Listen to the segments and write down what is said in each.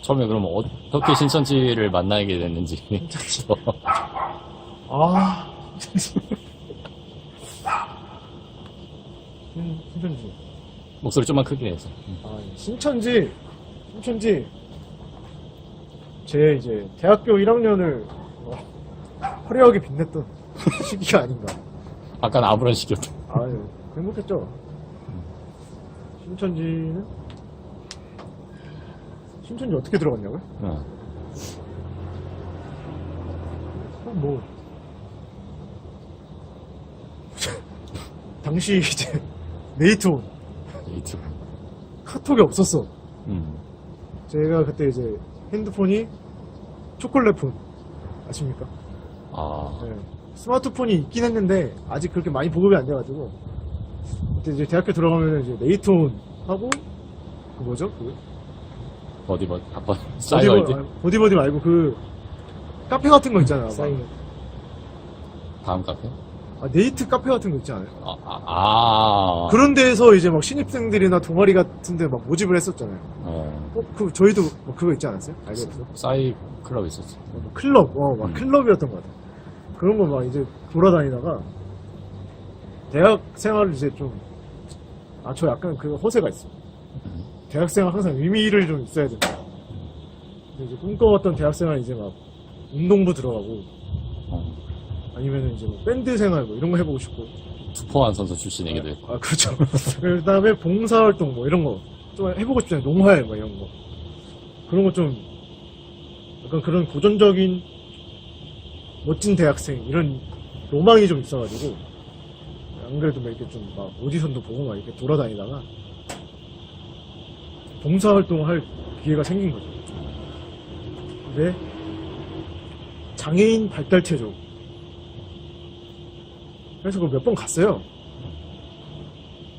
처음에 그럼 어떻게 신천지를 만나게 됐는지. 아, 신천지. 목소리 좀만 크게 해서. 아, 신천지. 제 이제 대학교 1학년을 화려하게 빛냈던 시기가 아닌가. 약간 아무런 식이었다. 아유, 행복했죠. 신천지 어떻게 들어갔냐고요? 뭐 당시 이제 네이트온 유튜브. 카톡이 없었어. 음. 제가 그때 이제 핸드폰이 초콜릿폰 아십니까? 아, 네. 스마트폰이 있긴 했는데 아직 그렇게 많이 보급이 안 돼가지고 그때 이제 대학교 들어가면 이제 네이트온 하고 그 뭐죠? 그 버디버디. 싸이월드? 보디버디 말고 그 카페 같은 거 있잖아요. 다음 카페? 네이트 카페 같은 거 있지 않아요? 그런 데에서 이제 막 신입생들이나 동아리 같은 데 막 모집을 했었잖아요. 저희도 뭐 그거 있지 않았어요? 알겠어요? 싸이 클럽 있었지. 클럽, 막 클럽이었던 것 같아요. 그런 거 막 이제 돌아다니다가 대학 생활을 이제 좀, 저 약간 그 허세가 있어요. 대학생활 항상 의미를 좀 있어야 된다. 이제 꿈꿔왔던 대학생활 이제 막 운동부 들어가고 아니면은 이제 뭐 밴드 생활 뭐 이런 거 해보고 싶고. 투포한 선수 출신이기도 했고. 그렇죠. 그 다음에 봉사활동 뭐 이런 거 좀 해보고 싶잖아요. 농활 뭐 이런 거. 그런 거 좀 약간 그런 고전적인 멋진 대학생 이런 로망이 좀 있어가지고 안 그래도 막 이렇게 좀 막 오디션도 보고 막 이렇게 돌아다니다가 봉사활동을 할 기회가 생긴 거죠. 근데 장애인 발달체조 그래서 그거 몇 번 갔어요.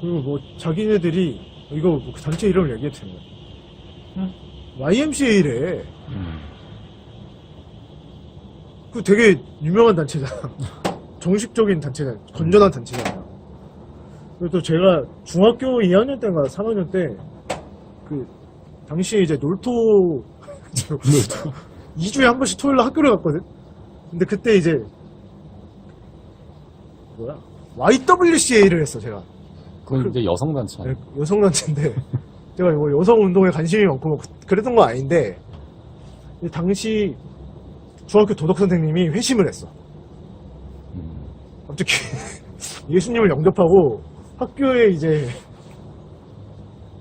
그리고 뭐 자기네들이 이거 뭐그 단체 이름을 얘기해도 되는 거야. YMCA래. 그 되게 유명한 단체잖아. 정식적인 단체잖아. 건전한 단체잖아. 그리고 또 제가 중학교 2학년 때인가 3학년 때 그 당시에 이제 놀토 2주에 한 번씩 토요일날 학교를 갔거든. 근데 그때 이제 뭐야 YWCA를 했어 제가. 그건 이제 여성단체. 네, 여성단체인데 제가 뭐 여성 운동에 관심이 많고 뭐 그랬던 건 아닌데 당시 중학교 도덕 선생님이 회심을 했어. 갑자기 예수님을 영접하고 학교에 이제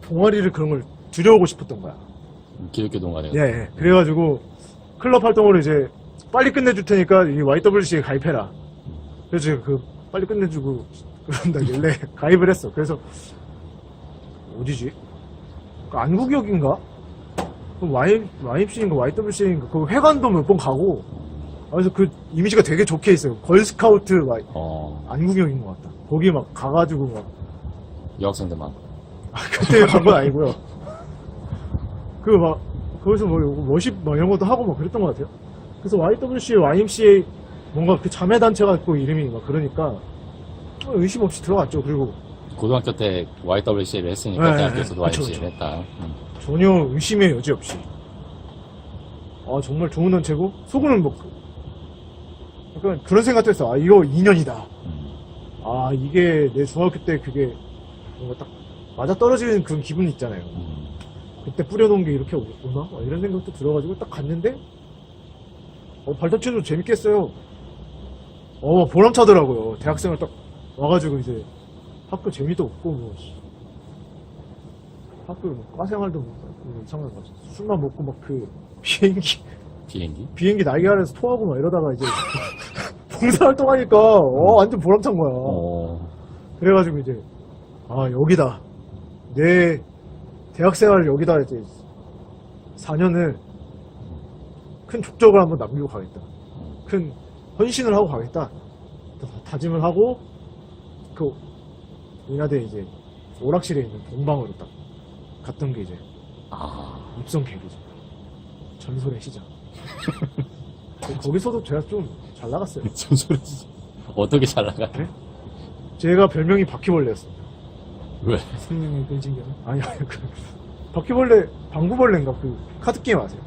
동아리를 그런 걸 들여오고 싶었던 거야. 기독교 동아리. 예. 그래가지고 클럽 활동으로 이제 빨리 끝내줄 테니까 이 YWC에 가입해라. 그래서 제가 그 빨리 끝내주고 그런다길래 가입을 했어. 그래서 어디지? 그 안국역인가? YMC인가 YWC인가 그 회관도 몇 번 가고 그래서 그 이미지가 되게 좋게 있어요. 걸스카우트 안국역인 것 같다. 거기 막 가가지고 막 여학생들만. 그때 간 건 아니고요. 그 막 거기서 뭐 워십 막 이런 것도 하고 막 그랬던 것 같아요. 그래서 YWCA, YMCA 뭔가 그 자매 단체 같고 이름이 막 그러니까 의심 없이 들어갔죠. 그리고 고등학교 때 YWCA를 했으니까 네, 대학교에서도 그쵸, YMCA를 했다. 전혀 의심의 여지 없이 정말 좋은 단체고 속으로는 뭐 약간 그런 생각도 했어. 이거 2년이다. 이게 내 중학교 때 그게 뭔가 딱 맞아떨어지는 그런 기분이 있잖아요. 그때 뿌려놓은 게 이렇게 오나? 이런 생각도 들어가지고 딱 갔는데 발자취도 재밌겠어요. 보람차더라고요. 대학생을 딱 와가지고 이제 학교 재미도 없고 뭐 학교 뭐 과생활도 뭐 이상한 거 술만 먹고 막 그 비행기 날개 아래서 토하고 막 이러다가 이제 봉사활동 하니까 완전 보람찬 거야. 그래가지고 이제 여기다 내 대학생활을 여기다 이제 4년을 큰 족적을 한번 남기고 가겠다. 큰 헌신을 하고 가겠다. 다짐을 하고 그 인하대 이제 오락실에 있는 동방으로 딱 갔던 게 이제 입성 계기죠. 전설의 시작. 거기서도 제가 좀 잘 나갔어요. 전설이지. 어떻게 잘 나가? 네? 제가 별명이 바퀴벌레였어요. 왜? 선생님이 끈질겨요? 아니 바퀴벌레, 방구벌레인가 그 카드게임 아세요?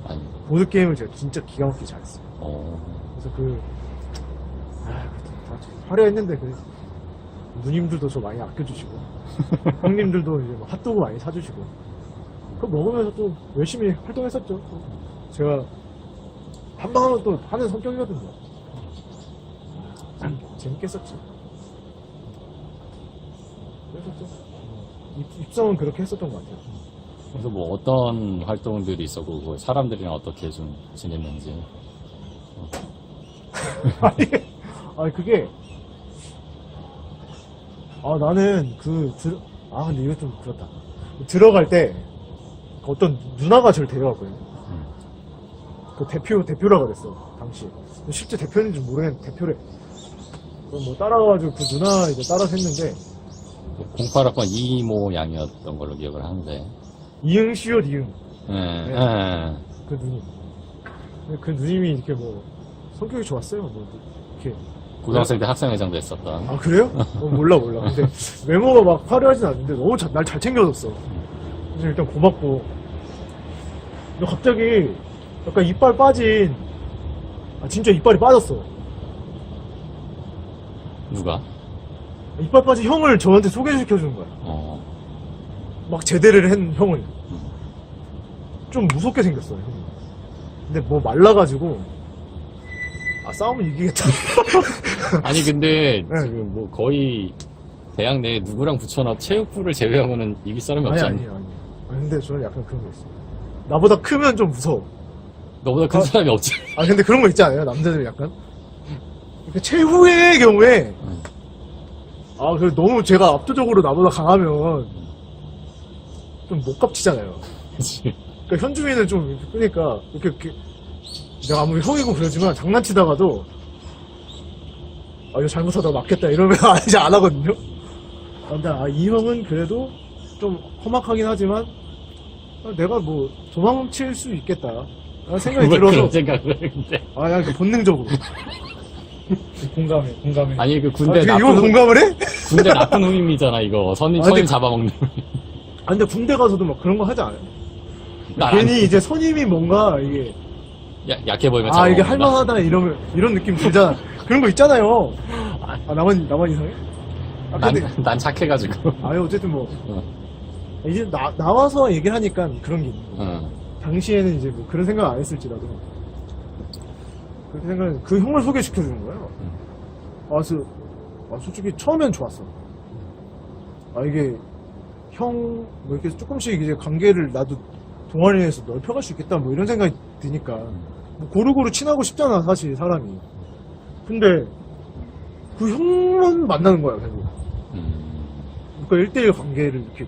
아니. 보드게임을 제가 진짜 기가 막히게 잘했어요. 그래서 다 화려했는데, 누님들도 저 많이 아껴주시고, 형님들도 이제 막 핫도그 많이 사주시고, 그거 먹으면서 또 열심히 활동했었죠. 또 제가 한방은 또 하는 성격이거든요. 재밌겠었지. 그래서 좀 입성은 그렇게 했었던 것 같아요. 그래서 뭐 어떤 활동들이 있었고 뭐 사람들이랑 어떻게 좀 지냈는지. 아니 그게 나는 근데 이거 좀 그렇다. 들어갈 때 어떤 누나가 저를 데려갔거든요. 그 대표라고 그랬어 당시. 실제 대표인지 모르겠는데 대표래. 그럼 뭐 따라가가지고 그 누나 이제 따라서 했는데 08학번 이모 양이었던 걸로 기억을 하는데. 이응 시옷 이응. 네. 그 누님. 그 누님이 이렇게 뭐 성격이 좋았어요. 뭐 이렇게. 고등학생 때 학생회장도 했었던. 아 그래요? 몰라. 근데 외모가 막 화려하진 않는데 너무 날 잘 챙겨줬어. 그래서 일단 고맙고. 근데 갑자기 약간 이빨 빠진. 진짜 이빨이 빠졌어. 누가? 이빨 빠진 형을 저한테 소개시켜주는 거야. 막 제대를 한 형을. 좀 무섭게 생겼어, 형이. 근데 뭐 말라가지고, 싸우면 이기겠다. 아니, 근데 네. 지금 뭐 거의 대학 내에 누구랑 붙여놔 체육부를 제외하고는 이길 사람이 없지 않니? 아니. 근데 저는 약간 그런 거 있어. 나보다 크면 좀 무서워. 너보다 큰 사람이 없지. 근데 그런 거 있지 않아요? 남자들 약간? 이렇게 최후의 경우에, 그래 너무 제가 압도적으로 나보다 강하면, 좀 못 깝치잖아요. 그치. 그러니까 현중이는 좀, 그러니까, 이렇게, 내가 아무리 형이고 그러지만 장난치다가도, 이거 잘못하다 맞겠다 이러면 이제 안 하거든요? 근데, 이 형은 그래도 좀 험악하긴 하지만, 내가 뭐, 도망칠 수 있겠다. 라는 생각이 왜 들어서. 그런 생각을 해, 근데. 본능적으로. 공감해. 아니, 그 군대 이거 나쁜 공감을 해? 군대 나쁜 후임이잖아, 이거. 선임 근데- 잡아먹는. 근데 군대 가서도 막 그런 거 하지 않아요? 난 괜히 이제 선임이 뭔가, 이게, 약해 보이면 이게 잡아먹는다. 할만하다, 이런 느낌 들잖아. 그런 거 있잖아요. 나만 이상해? 근데, 난 착해가지고. 어쨌든 뭐, 어. 이제 나와서 얘기를 하니까 그런 게 있는 거야. 응. 당시에는 이제 뭐 그런 생각 안 했을지라도. 그렇게 생각은 그 형을 소개시켜주는 거예요. 솔직히 처음엔 좋았어. 이게, 뭐 이렇게 조금씩 이제 관계를 나도 동아리 내에서 넓혀갈 수 있겠다, 뭐 이런 생각이 드니까. 뭐 고루고루 친하고 싶잖아, 사실, 사람이. 근데, 그 형만 만나는 거야, 계속. 그러니까 1대1 관계를 이렇게.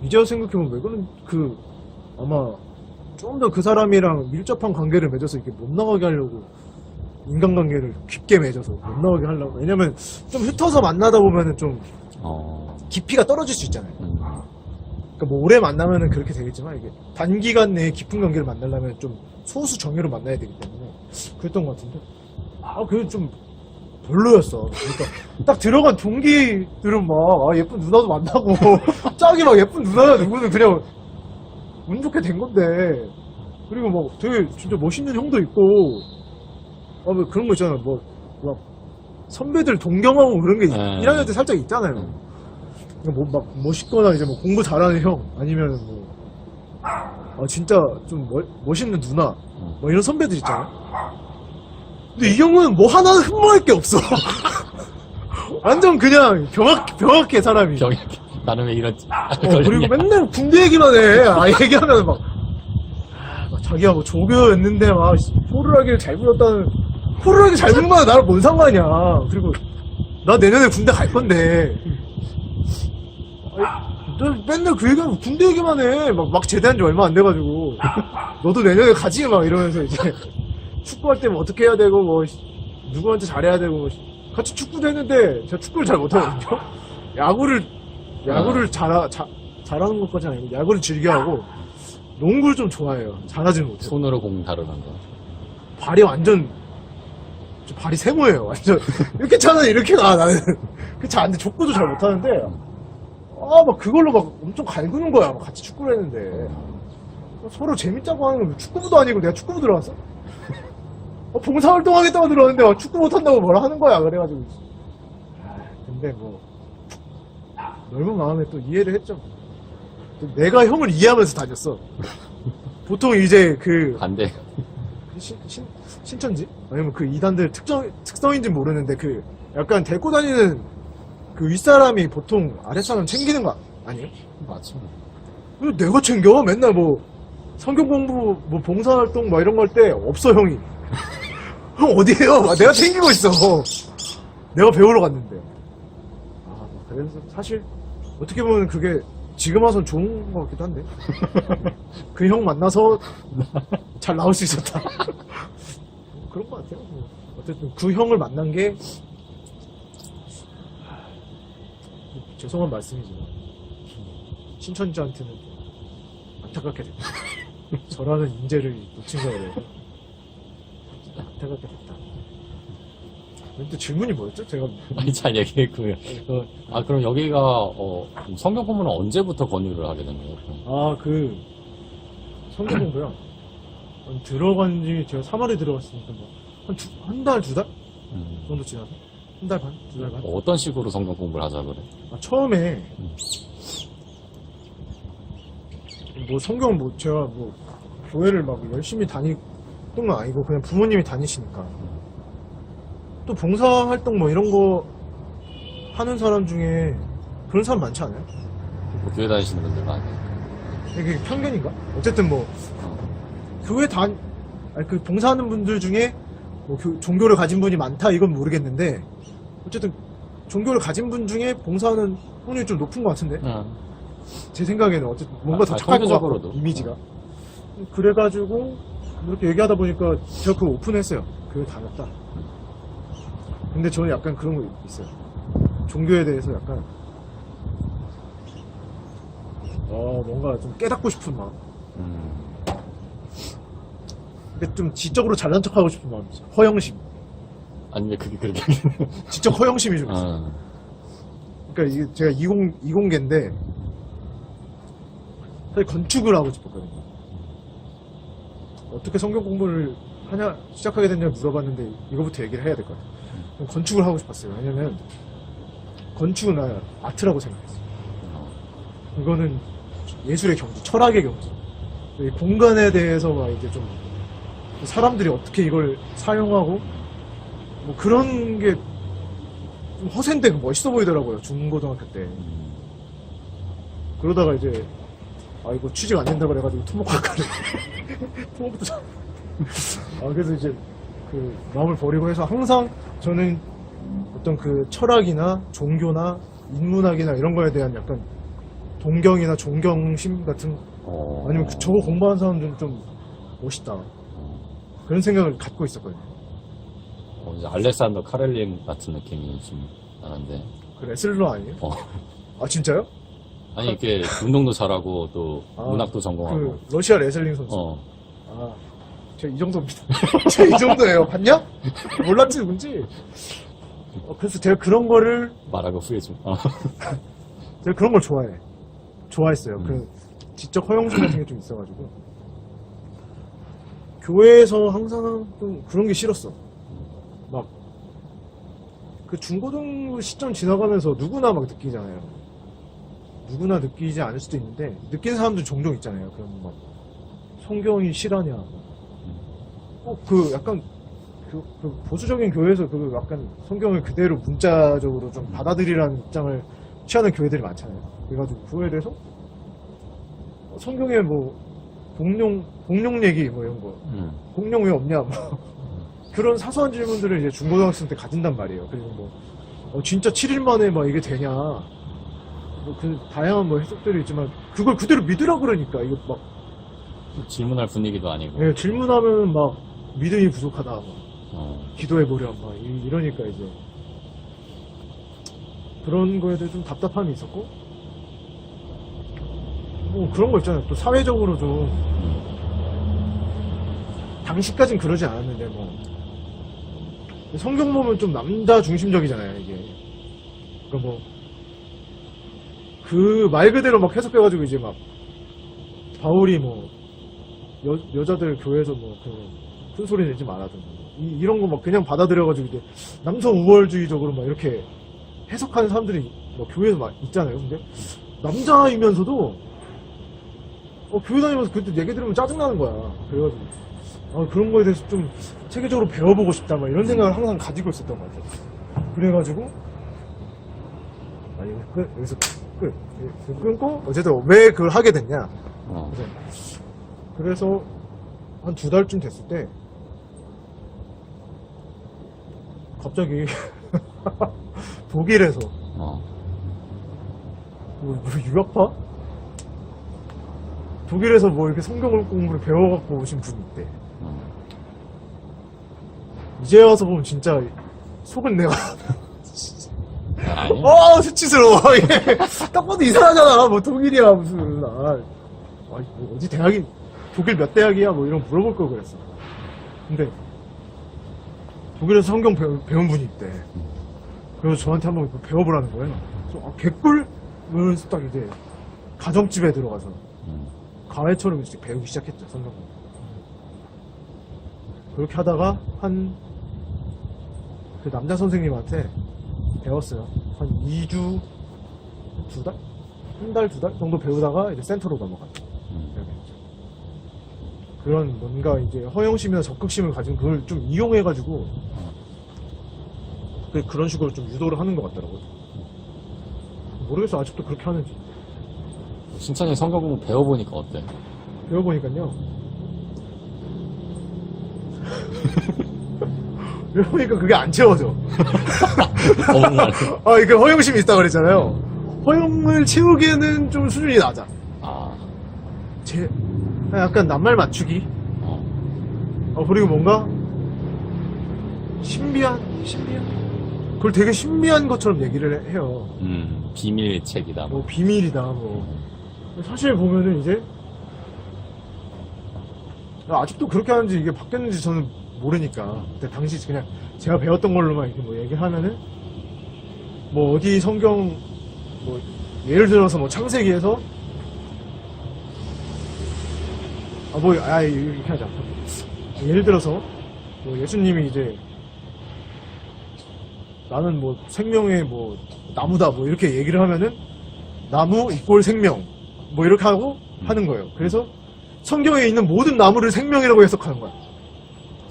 이제 와서 생각해보면 왜 아마, 좀 더 그 사람이랑 밀접한 관계를 맺어서 이렇게 못 나가게 하려고, 인간관계를 깊게 맺어서 못 나가게 하려고. 왜냐면, 좀 흩어서 만나다 보면은 좀, 깊이가 떨어질 수 있잖아요. 그러니까 뭐 오래 만나면은 그렇게 되겠지만 이게 단기간 내에 깊은 관계를 만나려면 좀 소수 정예로 만나야 되기 때문에 그랬던 것 같은데 그게 좀 별로였어. 그러니까 딱 들어간 동기들은 막 예쁜 누나도 만나고 짝이 막 예쁜 누나야 누구는 그냥 운 좋게 된 건데 그리고 뭐 되게 진짜 멋있는 형도 있고 뭐 그런 거 있잖아요. 막 선배들 동경하고 그런 게 1학년 때 살짝 있잖아요. 막 멋있거나 이제 뭐 공부 잘하는 형 아니면 뭐 진짜 좀 멋있는 누나 뭐 이런 선배들 있잖아요. 근데 이 형은 뭐 하나는 흠모할 게 없어. 완전 그냥 병약해 사람이. 나는 왜 이러지? 그리고 맨날 군대 얘기만 해. 얘기하면 막 자기가 뭐 조교였는데 막 호루라기를 잘 불었다는. 호루라기 잘 부는 거야 나랑 뭔 상관이야. 그리고 나 내년에 군대 갈 건데. 너 맨날 그 얘기하면 군대 얘기만 해. 막 제대한 지 얼마 안 돼가지고. 너도 내년에 가지? 막 이러면서 이제. 축구할 때면 어떻게 해야 되고, 뭐, 누구한테 잘해야 되고, 뭐, 같이 축구도 했는데, 제가 축구를 잘 못하거든요? 야구를 잘하는 것까지는 아니고, 야구를 즐겨하고, 농구를 좀 좋아해요. 잘하지는 못해요. 손으로 공 다루는 거. 발이 완전, 발이 세모예요. 완전. 이렇게 차는 이렇게 가, 나는. 그 잘 안 돼. 족구도 잘 못하는데, 막 그걸로 막 엄청 갈구는 거야. 막 같이 축구를 했는데. 서로 재밌자고 하는 거 축구부도 아니고 내가 축구부 들어갔어? 봉사활동 하겠다고 들어왔는데 막 축구 못한다고 뭐라 하는 거야. 그래가지고. 근데 뭐, 넓은 마음에 또 이해를 했죠. 또 내가 형을 이해하면서 다녔어. 보통 이제 반대. 신천지? 아니면 그 이단들 특성인지 모르는데 약간 데리고 다니는 그 윗사람이 보통 아랫사람 챙기는 거 아니에요? 맞죠. 왜 내가 챙겨? 맨날 뭐 성경 공부, 뭐 봉사활동 막 이런 거 할 때 없어 형이. 형 어디에요? 내가 챙기고 있어. 내가 배우러 갔는데. 그래서 사실 어떻게 보면 그게 지금 와선 좋은 것 같기도 한데. 그 형 만나서 잘 나올 수 있었다. 그런 것 같아요. 어쨌든 그 형을 만난 게 죄송한 말씀이지만 신천지한테는 좀 안타깝게 됐다. 저라는 인재를 놓친 거예요. 안타깝게 됐다. 또 질문이 뭐였죠? 제가 많이 잘 얘기했고요. 그럼 여기가 성경 공부는 언제부터 권유를 하게 된 거예요? 성경 공부요. 들어간 지 제가 3월에 들어갔으니까 한 달, 2달 정도 지나서 한 달 반, 2달 반. 어떤 식으로 성경 공부를 하자 그래? 처음에 뭐 성경 제가 교회를 막 열심히 다니던 건 아니고 그냥 부모님이 다니시니까 또 봉사활동 뭐 이런 거 하는 사람 중에 그런 사람 많지 않아요? 뭐 교회 다니시는 분들 많이. 이게 편견인가? 어쨌든 교회 그 봉사하는 분들 중에 종교를 가진 분이 많다 이건 모르겠는데 어쨌든 종교를 가진 분 중에 봉사하는 확률이 좀 높은 것 같은데 제 생각에는 어쨌든 뭔가 더 착할 것 같고 이미지가 그래가지고 이렇게 얘기하다 보니까 제가 그거 오픈했어요. 교회 다녔다. 근데 저는 약간 그런 거 있어요. 종교에 대해서 약간 뭔가 좀 깨닫고 싶은 마음. 근데 좀 지적으로 잘난 척하고 싶은 마음이죠. 허영심. 아니 왜 그게 그렇게 지적 허영심이 좀 있어요. 그러니까 이게 제가 20개인데 사실 건축을 하고 싶었거든요. 어떻게 성경 공부를 시작하게 됐냐 물어봤는데 이거부터 얘기를 해야 될 것 같아요. 건축을 하고 싶었어요. 왜냐면 건축은 나 아트라고 생각했어요. 이거는 예술의 경지, 철학의 경지. 이 공간에 대해서 막 이제 좀 사람들이 어떻게 이걸 사용하고 뭐 그런 게 좀 허세인데 멋있어 보이더라고요. 중고등학교 때. 그러다가 이제 이거 취직 안 된다 그래가지고 토목학과를 토목부터 그래서 이제 그 마음을 버리고 해서 항상 저는 어떤 그 철학이나 종교나 인문학이나 이런 거에 대한 약간 동경이나 존경심 같은 아니면 저거 공부하는 사람들은 좀 멋있다 그런 생각을 갖고 있었거든요. 이제 알렉산더 카렐린 같은 느낌이 좀 나는데. 그 레슬러 아니에요? 진짜요? 아니 이렇게 운동도 잘하고 또 문학도 전공하고. 그 러시아 레슬링 선수. 제가 이 정도입니다. 제가 이 정도예요. 봤냐? 몰랐지, 뭔지. 그래서 제가 그런 거를 말하고 후회 좀. 제가 그런 걸 좋아했어요. 그 지적 허영심 같은 게 좀 있어가지고 교회에서 항상 좀 그런 게 싫었어. 막 그 중고등부 시점 지나가면서 누구나 막 느끼잖아요. 누구나 느끼지 않을 수도 있는데 느끼는 사람들 종종 있잖아요. 그런 막 성경이 실하냐. 그 약간 그 보수적인 교회에서 그 약간 성경을 그대로 문자적으로 좀 받아들이라는 입장을 취하는 교회들이 많잖아요. 그래가지고 그거에 대해서 성경에 뭐 공룡 얘기 뭐 이런 거 공룡 왜 없냐 뭐 그런 사소한 질문들을 이제 중고등학생 때 가진단 말이에요. 그리고 뭐 진짜 7일 만에 막 이게 되냐 뭐 그 다양한 뭐 해석들이 있지만 그걸 그대로 믿으라 그러니까 이거 막 질문할 분위기도 아니고. 예, 질문하면 막 믿음이 부족하다 막 기도해보렴 막 이러니까 이제 그런 거에 대해 좀 답답함이 있었고 뭐 그런 거 있잖아요. 또 사회적으로 좀 당시까진 그러지 않았는데 뭐 성경 보면 좀 남자 중심적이잖아요 이게. 그러니까 뭐 그 말 그대로 막 해석해가지고 이제 막 바울이 뭐 여자들 교회에서 뭐 큰 소리 내지 말아든 이런 거 막 그냥 받아들여가지고 이제 남성 우월주의적으로 막 이렇게 해석하는 사람들이 뭐 교회에서 막 있잖아요. 근데 남자이면서도 교회 다니면서 그때 얘기 들으면 짜증나는 거야. 그래가지고 그런 거에 대해서 좀 체계적으로 배워보고 싶다 막 이런 생각을 항상 가지고 있었던 것 같아요. 그래가지고 여기서 끊고 어쨌든 왜 그걸 하게 됐냐. 그래서 한 2달쯤 됐을 때 갑자기 독일에서 뭐 유학파? 독일에서 뭐 이렇게 성경 공부를 배워갖고 오신 분이 있대. 이제 와서 보면 진짜 속은 내가 아니야. 수치스러워. 이게 딱 봐도 이상하잖아. 뭐 독일이야 무슨 뭐 어디 대학이 독일 몇 대학이야 뭐 이런 거 물어볼 걸 그랬어. 근데 독일에서 성경 배운 분이 있대. 그래서 저한테 한번 배워보라는 거예요. 그래서 개꿀? 그래서 딱 이제 가정집에 들어가서 과외처럼 이제 배우기 시작했죠, 성경. 그렇게 하다가 그 남자 선생님한테 배웠어요. 한 2주, 2달? 1달, 2달 정도 배우다가 이제 센터로 넘어갔죠. 그런 뭔가 이제 허영심이나 적극심을 가진 그걸 좀 이용해가지고 그런 식으로 좀 유도를 하는 것 같더라고요. 모르겠어, 아직도 그렇게 하는지. 신천이 성경 공부 배워보니까 어때? 배워보니까요. 배워보니까 그게 안 채워져. 정말. 이게 허영심이 있다고 그랬잖아요. 허영을 채우기에는 좀 수준이 낮아. 약간 낱말 맞추기. 그리고 뭔가 신비한? 그걸 되게 신비한 것처럼 얘기를 해요. 비밀책이다. 뭐 비밀이다. 뭐 사실 보면은 이제 아직도 그렇게 하는지 이게 바뀌었는지 저는 모르니까. 근데 당시 그냥 제가 배웠던 걸로만 이렇게 뭐 얘기하면은 뭐 어디 성경 뭐 예를 들어서 뭐 창세기에서 이렇게 하자. 예를 들어서 뭐 예수님이 이제 나는 뭐 생명의 뭐 나무다 뭐 이렇게 얘기를 하면은 나무 이꼴 생명 뭐 이렇게 하고 하는 거예요. 그래서 성경에 있는 모든 나무를 생명이라고 해석하는 거야.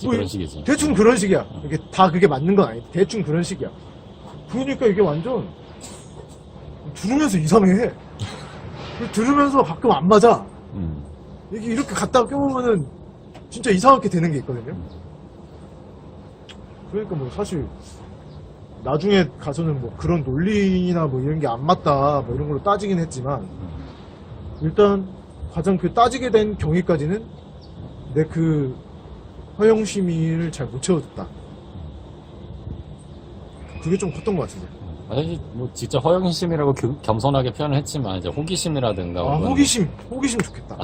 그런 식이지. 대충 그런 식이야. 이게 다 그게 맞는 건 아니. 대충 그런 식이야. 그러니까 이게 완전 들으면서 이상해. 들으면서 가끔 안 맞아. 이게 이렇게 갖다가 껴보면은 진짜 이상하게 되는 게 있거든요. 그러니까 뭐 사실 나중에 가서는 뭐 그런 논리나 뭐 이런 게 안 맞다 뭐 이런 걸로 따지긴 했지만 일단 가장 그 따지게 된 경위까지는 내 그 허영심의를 잘 못 채워줬다. 그게 좀 컸던 것 같은데. 아니, 뭐, 진짜 허영심이라고 겸손하게 표현을 했지만, 이제 호기심이라든가. 호기심 좋겠다.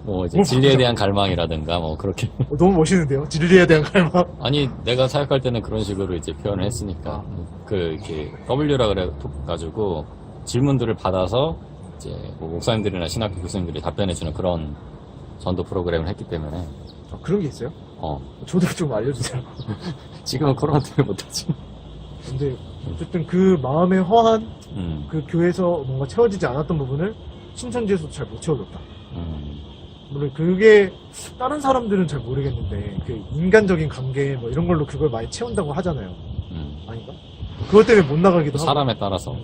뭐, 이제 진리에 대한 갈망이라든가, 뭐, 그렇게. 너무 멋있는데요? 진리에 대한 갈망. 아니, 내가 사역할 때는 그런 식으로 이제 표현을 했으니까. 이렇게, W라 그래가지고, 질문들을 받아서, 이제, 뭐 목사님들이나 신학교 교수님들이 답변해주는 그런 전도 프로그램을 했기 때문에. 그런 게 있어요? 저도 좀 알려주세요. 지금은 코로나 때문에 못하지. 근데 어쨌든 그 마음에 허한 그 교회에서 뭔가 채워지지 않았던 부분을 신천지에서도 잘 못 채워줬다. 물론 그게 다른 사람들은 잘 모르겠는데 그 인간적인 관계 뭐 이런 걸로 그걸 많이 채운다고 하잖아요. 아닌가? 그것 때문에 못 나가기도 하고. 사람에 따라서.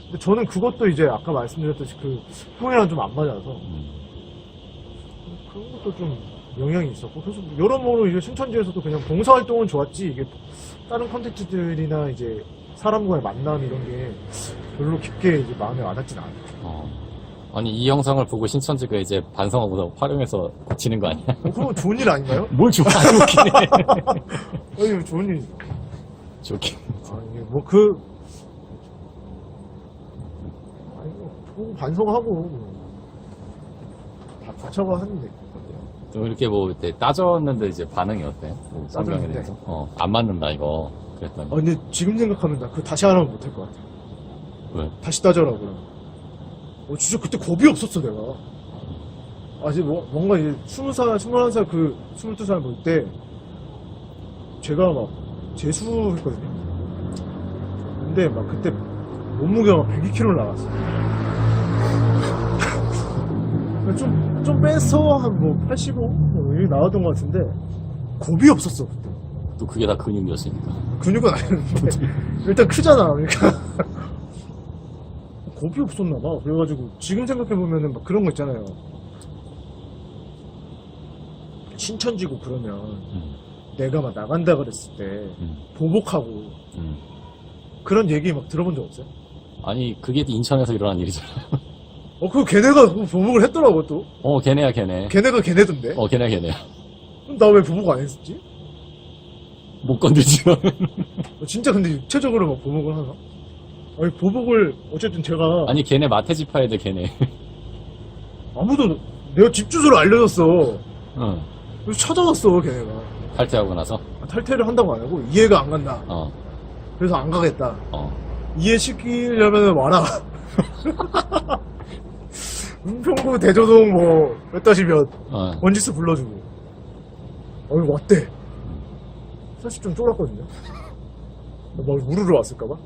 근데 저는 그것도 이제 아까 말씀드렸듯이 그 형이랑 좀 안 맞아서 그런 것도 좀 영향이 있었고, 그래서 여러모로 이제 신천지에서도 그냥 봉사활동은 좋았지 이게 다른 컨텐츠들이나 이제 사람과의 만남 이런 게 별로 깊게 이제 마음에 와닿진 않았죠. 아니, 이 영상을 보고 신천지가 이제 반성하고서 활용해서 고치는 거 아니야? 그건 좋은 일 아닌가요? 뭘 좋아, 좋긴 해. 아니, 좋은 일. 좋긴. 아니, 반성하고, 다쳐가 하는데. 또 이렇게 뭐, 이렇게 따졌는데 이제 반응이 어때? 뭐 성경에 따졌는데? 대해서? 안 맞는다, 이거. 그랬더니. 근데 지금 생각하면 나 그거 다시 하라면 못할 것 같아. 왜? 다시 따져라, 그러면. 진짜 그때 겁이 없었어, 내가. 아직 뭔가 이제 20살, 21살, 22살 볼 때, 제가 막 재수했거든요. 근데 막 그때 몸무게가 막 102kg 나갔어. 좀 뺐어. 한 뭐 85? 뭐 이렇게 나왔던 것 같은데, 겁이 없었어, 그때. 또 그게 다 근육이었으니까. 근육은 아니었는데, 일단 크잖아, 그러니까. 겁이 없었나봐. 그래가지고, 지금 생각해보면은 막 그런 거 있잖아요. 신천지고 그러면, 내가 막 나간다 그랬을 때, 보복하고, 그런 얘기 막 들어본 적 없어요? 아니, 그게 인천에서 일어난 일이잖아. 그거 걔네가 보복을 했더라고, 또. 걔네야, 걔네. 걔네가 걔네던데. 걔네야. 그럼 나 왜 보복 안 했었지? 못 건들지. 진짜 근데 육체적으로 막 보복을 하나? 아니, 보복을, 어쨌든 제가. 아니, 걔네 마태지파 애들 걔네. 아무도, 내가 집 주소를 알려줬어. 응. 그래서 찾아왔어, 걔네가. 탈퇴하고 나서. 탈퇴를 한다고 안 하고, 이해가 안 간다. 그래서 안 가겠다. 이해시키려면 와라. 은평구 대조동 뭐, 몇 다시 몇, 원지스 불러주고. 이거 왔대. 사실 좀 쫄았거든요. 막 우르르 왔을까봐.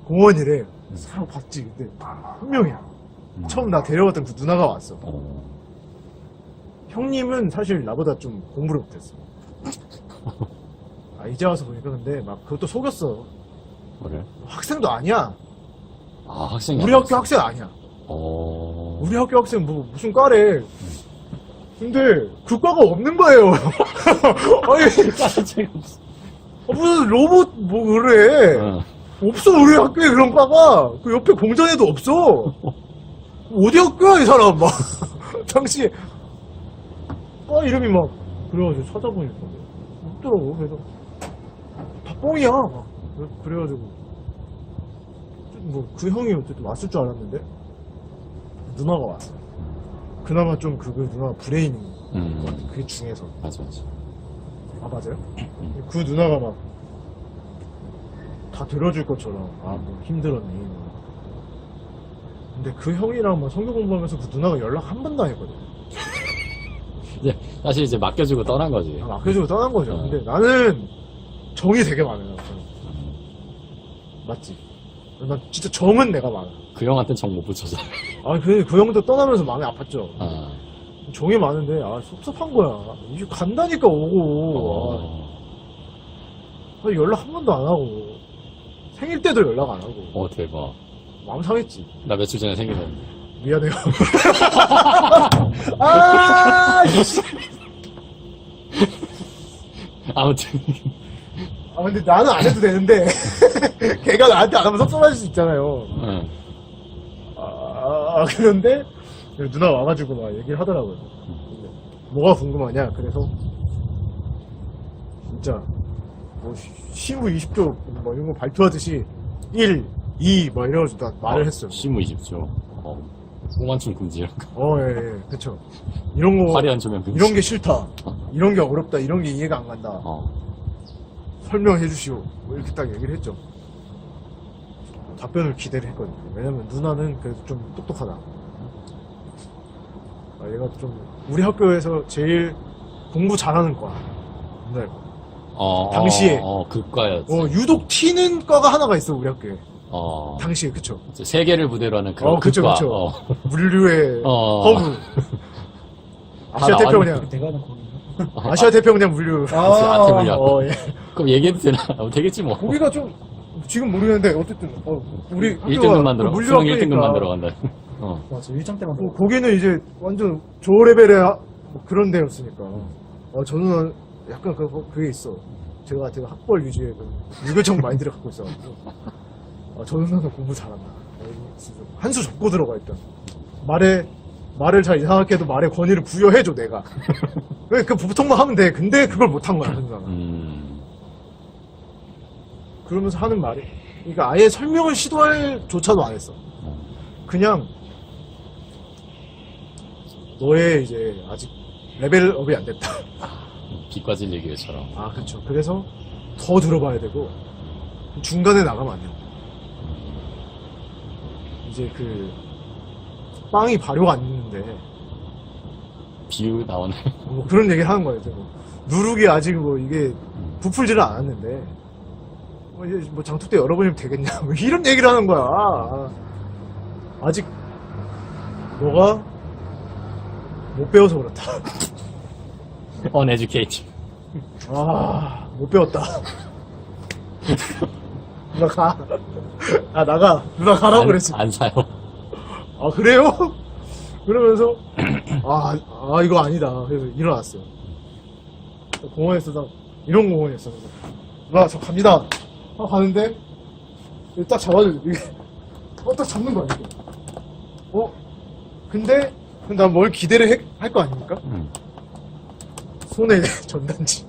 공원이래. 사람 봤지. 근데 한 명이야. 처음 나 데려갔던 그 누나가 왔어. 형님은 사실 나보다 좀 공부를 못했어. 이제 와서 보니까 근데 막 그것도 속였어. 뭐를? 학생도 아니야. 학생이 우리 학교 학생 아니야. 우리 학교 학생 무슨 과래. 근데 그 과가 없는 거예요. 아니, 무슨 로봇 뭐 그래. 없어, 우리 학교에 그런 과가. 그 옆에 공전에도 없어. 어디 학교야 이 사람. 막 당시에 과 이름이 막 그래가지고 찾아보니까 없더라고. 그래서 다 뻥이야. 막 그래가지고 뭐 그 형이 어쨌든 왔을 줄 알았는데 누나가 왔어. 그나마 좀 그 누나가 브레인인 것 같아. 그 중에서. 맞아. 맞아요? 그 누나가 막 다 들어줄 것처럼 뭐 힘들었니. 근데 그 형이랑 막 성경 공부하면서 그 누나가 연락 한 번도 안 했거든. 이제 사실 이제 맡겨주고 떠난 거지. 맡겨주고 떠난 거죠. 근데 나는 정이 되게 많아요. 맞지? 난 진짜 정은 내가 많아. 그 형한테는 정 못 붙여서. 그 형도 떠나면서 마음이 아팠죠. 정이 많은데, 섭섭한 거야. 이제 간다니까 오고. 연락 한 번도 안 하고. 생일 때도 연락 안 하고. 대박. 마음 상했지. 나 며칠 전에 생일했는데. 미안해요. 아무튼. 근데 나는 안 해도 되는데, 걔가 나한테 안 하면 섭섭할 수 있잖아요. 그런데, 누나 와가지고 막 얘기를 하더라고요. 뭐가 궁금하냐? 그래서, 진짜, 뭐, 시무 20조, 뭐, 이런 거 발표하듯이, 1, 2, 뭐, 이래가지고 나 말을 했어요. 시무 20조. 공만춤 금지 이런 거. 예, 그쵸. 이런 거, 화려한 조명 금지. 이런 게 싫다. 이런 게 어렵다. 이런 게 이해가 안 간다. 설명해 주시오. 뭐 이렇게 딱 얘기를 했죠. 답변을 기대를 했거든요. 왜냐면 누나는 그래도 좀 똑똑하다. 얘가 좀 우리 학교에서 제일 공부 잘하는 과. 네. 당시에. 그과였지. 유독 튀는 과가 하나가 있어, 우리 학교에. 당시에, 그쵸. 세계를 무대로 하는 그런 그쵸, 과. 그쵸. 물류의 허브. 아시아 태평양. 내가 하는 거기. 아시아 태평양 물류. 아태 물류. 예. 그럼 얘기해도 되나? 되겠지 뭐. 거기가 좀 지금 모르겠는데 어쨌든 우리 1등급 만들어. 물류 수능 1등급 학교니까 만들어 간다. 맞아, 1점 때만. 거기는 이제 완전 조레벨의 뭐 그런 데였으니까. 저는 약간 그게 있어. 제가 학벌 유지에 유교적 마인드를 갖고 있어가지고. 저는 항상 공부 잘한다. 한 수 접고 들어가 있던. 말을 잘 이상하게도 말의 권위를 부여해줘 내가. 그 보통만 하면 돼. 근데 그걸 못한 거야 항상. 그러면서 하는 말이, 그러니까 아예 설명을 시도할 조차도 안 했어. 그냥 너의 이제 아직 레벨업이 안 됐다. 비과 진리교회처럼. 그렇죠. 그래서 더 들어봐야 되고 중간에 나가면 안 돼. 이제 그 빵이 발효가 안 됐는데 비유 나오네. 뭐 그런 얘기를 하는 거예요. 이제 뭐 누룩이 아직 뭐 이게 부풀지를 않았는데 뭐 이제 뭐 장투 때 열어보면 되겠냐 뭐 이런 얘기를 하는 거야. 아직 너가 못 배워서 그렇다. uneducated. 못 배웠다. 누나 가. 나가. 누나 가라고 그랬지. 안 사요. 그래요? 그러면서 이거 아니다. 그래서 일어났어요. 공원에서 이런 공원이었어. 누나 저 갑니다. 가는데 딱 잡아줘. 이게 딱 잡는 거야. 이거. 근데 난 뭘 기대를 할 거 아닙니까? 손에 전단지.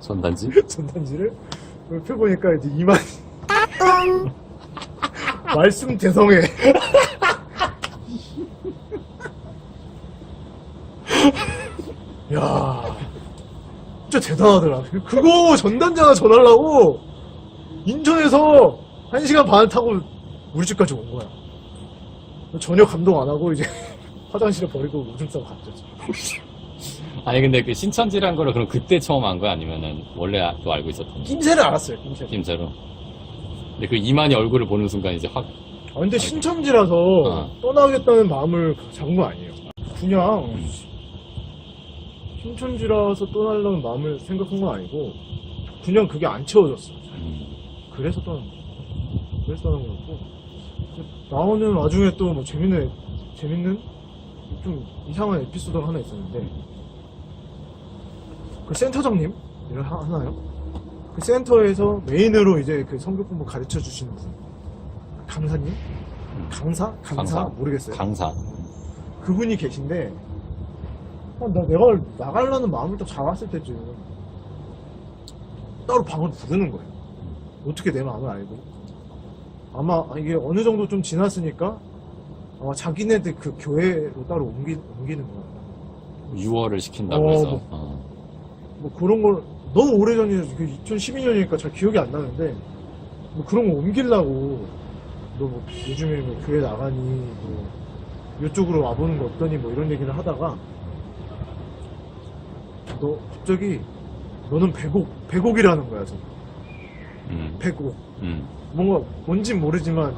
전단지? 전단지를 펴보니까 이제 이만 말씀 대성에 야 진짜 대단하더라. 그거 전단지 하나 전하려고 인천에서 1시간 반 타고 우리 집까지 온 거야. 전혀 감동 안 하고 이제 화장실에 버리고 오줌 싸고 갔죠. 아니 근데 그 신천지란 거를 그럼 그때 처음 한 거야? 아니면은 원래 또 알고 있었던 거야? 낌새를 알았어요. 낌새. 김새로. 근데 그 이만희 얼굴을 보는 순간 이제 확 근데 신천지라서 떠나겠다는 마음을 잡은 건 아니에요. 그냥 신천지라서 떠나려는 마음을 생각한 건 아니고 그냥 그게 안 채워졌어. 그래서 떠난 거였고 나오는 와중에 또 뭐 재밌는 좀 이상한 에피소드가 하나 있었는데 그 센터장님 일을 하나요? 그 센터에서 메인으로 이제 그 성경 공부 가르쳐 주시는 분 강사님? 강사? 모르겠어요. 강사. 그분이 계신데 내가 나가려는 마음을 딱 잡았을 때쯤 따로 방을 부르는 거예요. 어떻게 내 마음을 알고 아마 이게 어느 정도 좀 지났으니까 아마 자기네들 그 교회로 따로 옮기는 거야. 유월을 시킨다고 해서. 뭐 그런 걸 너무 오래전이에요. 2012년이니까 잘 기억이 안 나는데 뭐 그런 거 옮기려고 너 뭐 요즘에 뭐 교회 나가니 뭐 이쪽으로 와보는 거 어떠니 뭐 이런 얘기를 하다가 너 갑자기 너는 백옥이라는 거야. 백옥. 뭔가 뭔진 모르지만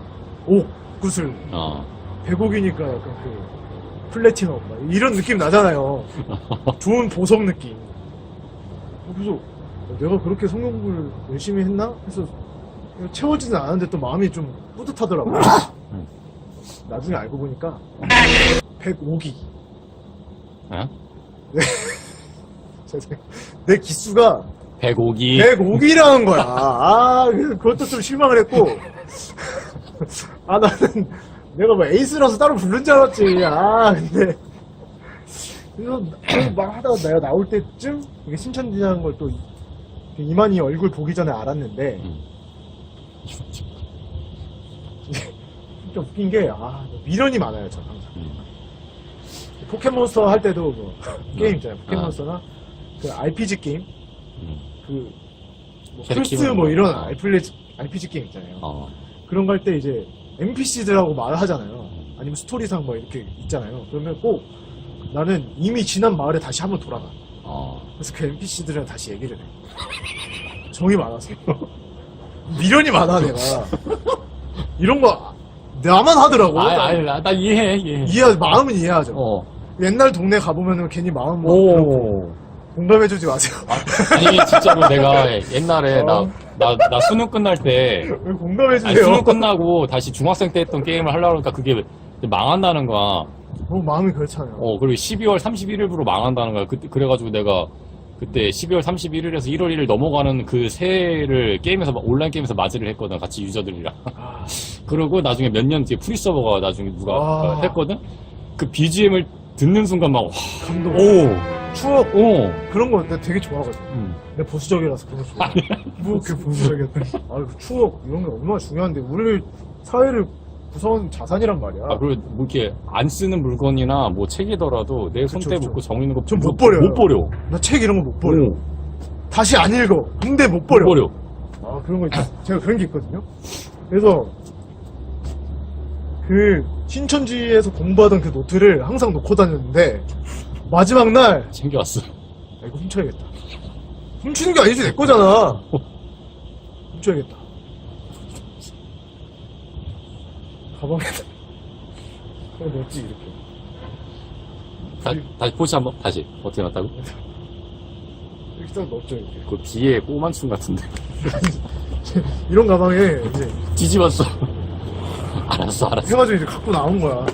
구슬. 백옥이니까 약간 그 플래티넘 막 이런 느낌 나잖아요. 좋은 보석 느낌. 그래서 내가 그렇게 성경 공부를 열심히 했나? 해서 채워지진 않았는데 또 마음이 좀 뿌듯하더라고. 나중에 알고 보니까 105기. 네. 내 기수가 105기. 105기라는 거야. 그래서 그것도 좀 실망을 했고. 나는 내가 뭐 에이스라서 따로 부른 줄 알았지. 근데 그래서 막 하다가 내가 나올 때쯤 이게 신천지라는 걸 또 이만희 얼굴 보기 전에 알았는데 진짜 웃긴 게 미련이 많아요. 저 항상 포켓몬스터 할 때도 뭐 게임 있잖아요. 포켓몬스터나 그 RPG 게임 그 뭐 플스 뭐 이런 RPG 게임 있잖아요. 그런 거 할 때 이제 NPC들하고 말을 하잖아요. 아니면 스토리상 뭐 이렇게 있잖아요. 그러면 꼭 나는 이미 지난 마을에 다시 한번 돌아가. 그래서 그 NPC들이랑 다시 얘기를 해. 정이 많아서. 미련이 많아, 내가. 이런 거, 나만 하더라고. 나 이해해. 마음은 이해하죠. 옛날 동네 가보면은 괜히 마음 뭐. 공감해주지 마세요. 아니, 진짜로 내가 옛날에 나 수능 끝날 때. 왜 공감해주세요? 수능 끝나고 다시 중학생 때 했던 게임을 하려고 하니까 그게 망한다는 거야. 마음이 그렇잖아요. 그리고 12월 31일부로 망한다는 거야. 그래가지고 내가 그때 12월 31일에서 1월 1일 넘어가는 그 새해를 온라인 게임에서 맞이를 했거든. 같이 유저들이랑. 그러고 나중에 몇 년 뒤에 프리 서버가 나중에 누가 했거든? 그 BGM을 듣는 순간 막, 감동. 추억. 그런 거 내가 되게 좋아하거든. 내가 보수적이라서 그런 거 좋아해. 뭐 이렇게 보수적이었더니. 그 추억, 이런 게 얼마나 중요한데. 우리 사회를 구성하는 자산이란 말이야. 그리고 뭐 이렇게 안 쓰는 물건이나 뭐 책이더라도 내 손때 그쵸. 묻고 정리는 거 전 못 버려요. 못 버려. 나 책 이런 거 못 버려. 다시 안 읽어. 근데 못 버려. 못 버려. 그런 거 있죠. 제가 그런 게 있거든요. 그래서 그 신천지에서 공부하던 그 노트를 항상 놓고 다녔는데 마지막 날 챙겨왔어. 아, 이거 훔쳐야겠다. 훔치는 게 아니지 내 거잖아. 훔쳐야겠다. 가방에다 넣었지 이렇게. 다시 포즈 한번 다시 어떻게 났다고? 이렇게 딱 넣었죠 이렇게. 그 비에 꼬만춤 같은데 이런 가방에 이제 뒤집었어. 알았어. 해가지고 이제 갖고 나온 거야.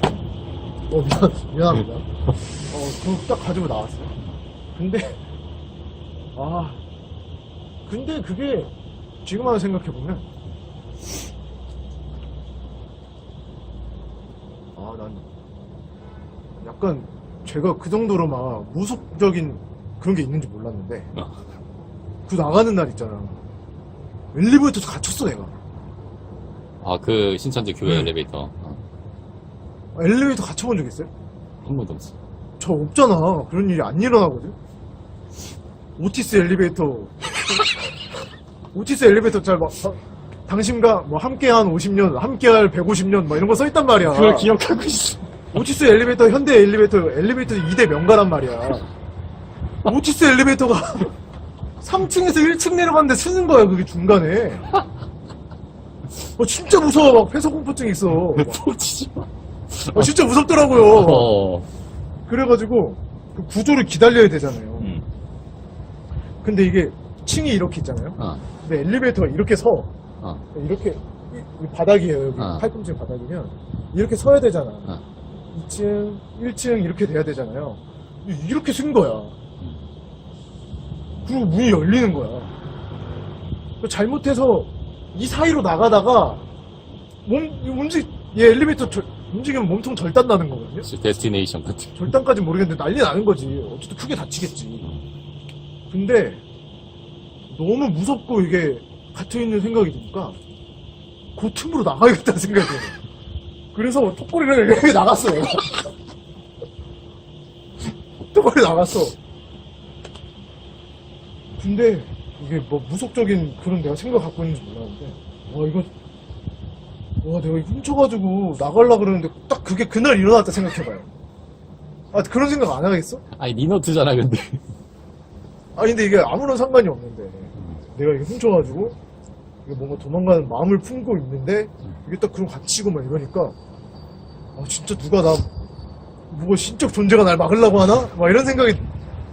미안합니다. 그거 딱 가지고 나왔어요. 근데 그게 지금 와서 생각해보면, 난 약간 제가 그 정도로 막 무속적인 그런 게 있는지 몰랐는데, 그 나가는 날 있잖아. 엘리베이터에서 갇혔어, 내가. 그 신천지 교회 네. 엘리베이터. 엘리베이터 갇혀본 적 있어요? 한 번도 없어. 저 없잖아. 그런 일이 안 일어나거든. 오티스 엘리베이터 잘 막 당신과 뭐 함께한 50년, 함께할 150년 막 이런 거 써있단 말이야. 그걸 기억하고 있어. 오티스 엘리베이터 현대 엘리베이터 2대 명가란 말이야. 오티스 엘리베이터가 3층에서 1층 내려가는데 쓰는 거야 그게 중간에. 진짜 무서워. 막 폐소공포증 있어. 포치지 마. 진짜 무섭더라고요. 어. 그래가지고 그 구조를 기다려야 되잖아요. 근데 이게 층이 이렇게 있잖아요. 근데 엘리베이터가 이렇게 서. 이렇게 이 바닥이에요. 여기 팔꿈치 바닥이면 이렇게 서야 되잖아. 2층, 1층 이렇게 돼야 되잖아요. 이렇게 쓴 거야. 그리고 문이 열리는 거야. 잘못해서 이 사이로 나가다가 얘 엘리베이터 움직이면 몸통 절단 나는 거거든요. 데스티네이션 같은. 절단까지는 모르겠는데 난리 나는 거지. 어쨌든 크게 다치겠지. 근데 너무 무섭고 이게 갇혀있는 생각이 드니까 그 틈으로 나가야겠다는 생각이 들어요. 그래서 턱걸이를 이렇게 나갔어. 내가. 턱걸이 나갔어. 근데 이게 뭐 무속적인 그런 내가 생각 갖고 있는지 몰랐는데 내가 이거 훔쳐가지고 나가려고 그러는데 딱 그게 그날 일어났다 생각해봐요. 그런 생각 안 하겠어? 아니 니노트잖아 근데. 근데 이게 아무런 상관이 없는데 내가 이게 훔쳐가지고 이게 뭔가 도망가는 마음을 품고 있는데 이게 딱 그런 갇히고 막 이러니까 진짜 누가 뭐가 신적 존재가 날 막으려고 하나? 막 이런 생각이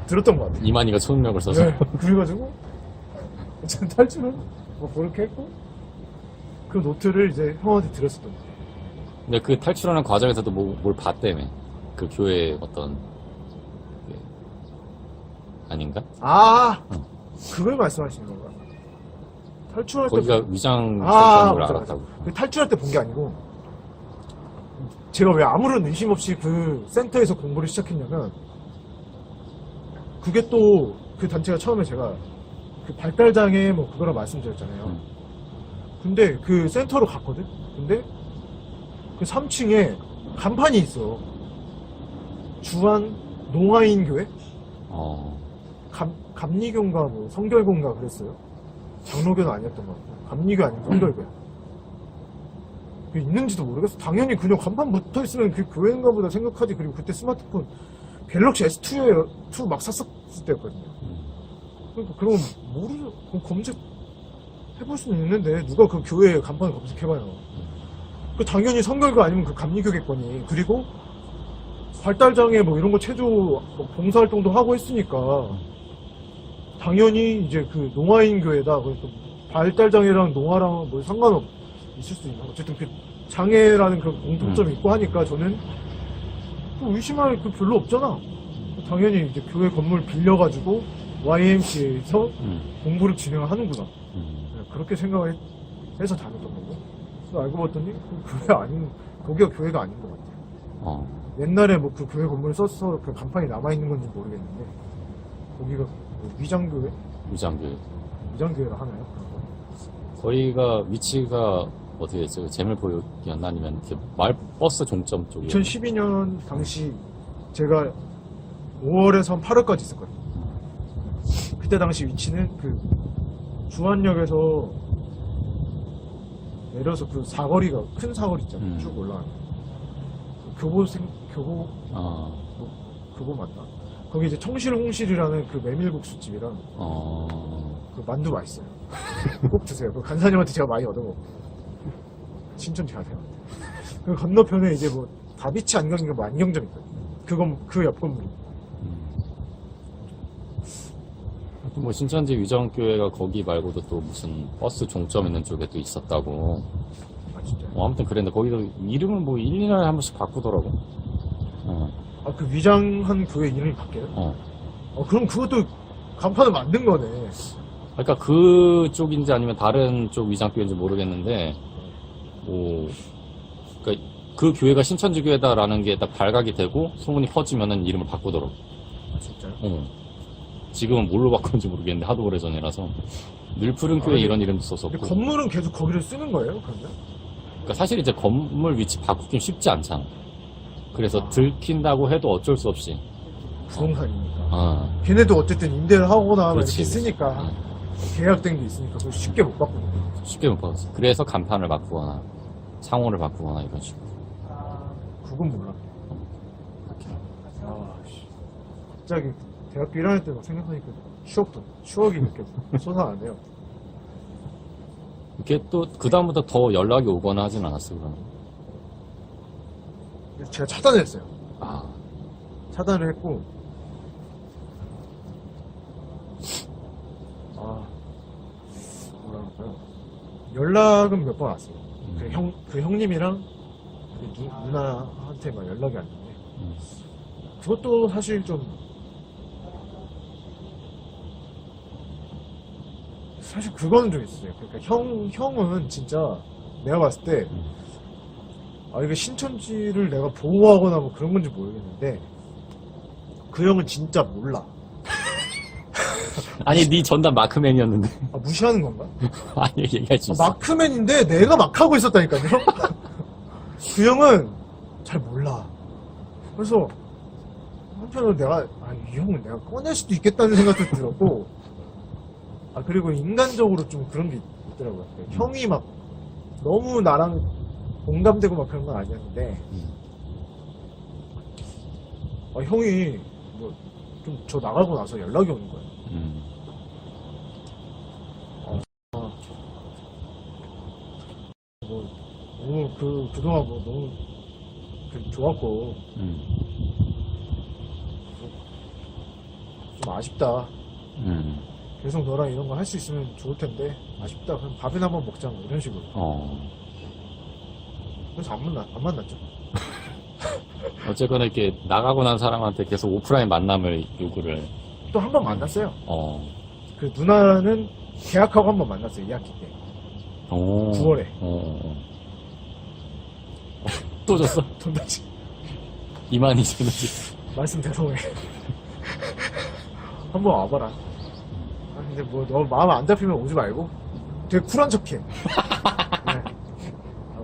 들었던 것 같아요. 이만희가 초능력을 써서. 네, 그래가지고 어쨌든 탈출은 그렇게 했고 그 노트를 이제 형한테 드렸었던 거예요. 근데 그 탈출하는 과정에서도 뭘 봤다며. 그 교회 어떤 아닌가? 그걸 말씀하시는 건가? 탈출할 때 거기가 위장 걸 맞아. 알았다고. 그 탈출할 때 본 게 아니고 제가 왜 아무런 의심 없이 그 센터에서 공부를 시작했냐면 그게 또 그 단체가 처음에 제가 그 발달장애 뭐 그거라 말씀드렸잖아요. 근데 그 센터로 갔거든? 근데 그 3층에 간판이 있어. 주한 농아인 교회? 감리교인가 뭐 성결교인가 그랬어요. 장로교는 아니었던 것 같아요. 감리교 아니면 성결교야. 그게 있는지도 모르겠어. 당연히 그냥 간판 붙어 있으면 그 교회인가 보다 생각하지. 그리고 그때 스마트폰 갤럭시 S2 막 샀었을 때였거든요. 그러니까 그런 건 모르죠. 검색해볼 수는 있는데 누가 그 교회 간판을 검색해봐요. 그 당연히 성결교 아니면 그 감리교겠거니. 그리고 발달장애 뭐 이런 거 체조 뭐 봉사활동도 하고 했으니까 당연히 이제 그 농아인 교회다. 그래서 발달장애랑 농아랑 뭐 상관없 있을 수 있나. 어쨌든 그 장애라는 그런 공통점이 있고 하니까 저는 의심할 그 별로 없잖아. 당연히 이제 교회 건물 빌려가지고 YMCA에서 공부를 진행하는구나. 그렇게 생각을 해서 다녔던 거고. 그래서 알고 봤더니 그 교회 거기가 교회가 아닌 것 같아요. 옛날에 뭐 그 교회 건물을 써서 그 간판이 남아있는 건지 모르겠는데 거기가 뭐 위장교회라 하나요? 거리가 위치가 어떻게 됐어요? 재물포역이었나 아니면 이렇게 버스 종점 쪽이었나? 2012년 당시 제가 5월에서 8월까지 있었거든요. 그때 당시 위치는 그 주안역에서 내려서 그 사거리가 큰 사거리 있잖아요. 쭉 올라가는 교보 아, 그거 맞나? 거기 이제 청실홍실이라는 그 메밀국수 집이랑 그 만두 맛있어요. 꼭 드세요. 그 간사님한테 제가 많이 얻어먹고 신촌 제가 돼요. 그 건너편에 이제 뭐 다비치 안경인가 뭐 안경점 있거든요. 그건 그 옆 건물. 뭐 신천지 위정교회가 거기 말고도 또 무슨 버스 종점 있는 쪽에 또 있었다고. 아 진짜. 아무튼 그랬는데 거기도 이름은 뭐 1, 2년에 한 번씩 바꾸더라고. 아 그 위장한 교회 이름이 바뀌어요? 그럼 그것도 간판을 만든 거네. 그러니까 그쪽인지 아니면 다른 쪽 위장교회인지 모르겠는데, 뭐, 그러니까 그 교회가 신천지 교회다라는 게 딱 발각이 되고 소문이 퍼지면은 이름을 바꾸더라고. 아 진짜요? 지금은 뭘로 바꾸는지 모르겠는데 하도 오래전이라서. 늘 푸른 교회 아니, 이런 이름도 근데 썼었고. 건물은 계속 거기를 쓰는 거예요? 그러면? 그러니까 사실 이제 건물 위치 바꾸긴 쉽지 않잖아. 그래서 들킨다고 해도 어쩔 수 없이. 부동산이니까. 걔네도 어쨌든 임대를 하거나 그렇지, 이렇게 쓰니까 계약된 게 있으니까 그걸 쉽게 못 바꾸는 거예요. 쉽게 못 바꿨어. 그래서 간판을 바꾸거나 상호를 바꾸거나 이런 식으로. 그건 몰라. 그렇게. 씨. 갑자기 대학교 1학년 때 막 생각하니까 추억이 이렇게 솟아나네요. 이게 또 그다음부터 더 연락이 오거나 하진 않았어, 그러면. 그래서 제가 차단을 했어요. 아, 차단을 했고, 뭐라 그럴까요? 연락은 몇 번 왔어요. 그 형님이랑 그 누나한테 막 연락이 왔는데, 그것도 사실 좀, 사실 그거는 좀 있어요. 그러니까 형은 진짜 내가 봤을 때, 이게 신천지를 내가 보호하거나 뭐 그런 건지 모르겠는데, 그 형은 진짜 몰라. 아니, 네 전담 마크맨이었는데. 무시하는 건가? 아니, 얘기할 수 있어. 마크맨인데 내가 막 하고 있었다니까요. 그 형은 잘 몰라. 그래서 한편으로 내가 이 형은 내가 꺼낼 수도 있겠다는 생각도 들었고, 그리고 인간적으로 좀 그런 게 있더라고요. 형이 막 너무 나랑 공감되고 막 그런 건 아니었는데, 형이 뭐 좀 저 나가고 나서 연락이 오는 거예요. 뭐 너무 그동안 뭐 너무 좋았고 좀 아쉽다. 계속 너랑 이런 거 할 수 있으면 좋을 텐데 아쉽다. 그럼 밥이나 한번 먹자 뭐 이런 식으로. 그래서 안 만났죠. 어쨌거나 이렇게 나가고 난 사람한테 계속 오프라인 만남을 요구를. 또 한 번 만났어요. 그 누나는 계약하고 한 번 만났어요. 2학기 때. 9월에. 또 줬어? 돈 다지. 이만희 줬는지. 말씀대로 해. 한번 와봐라. 근데 뭐 너 마음 안 잡히면 오지 말고. 되게 쿨한 척해. 네.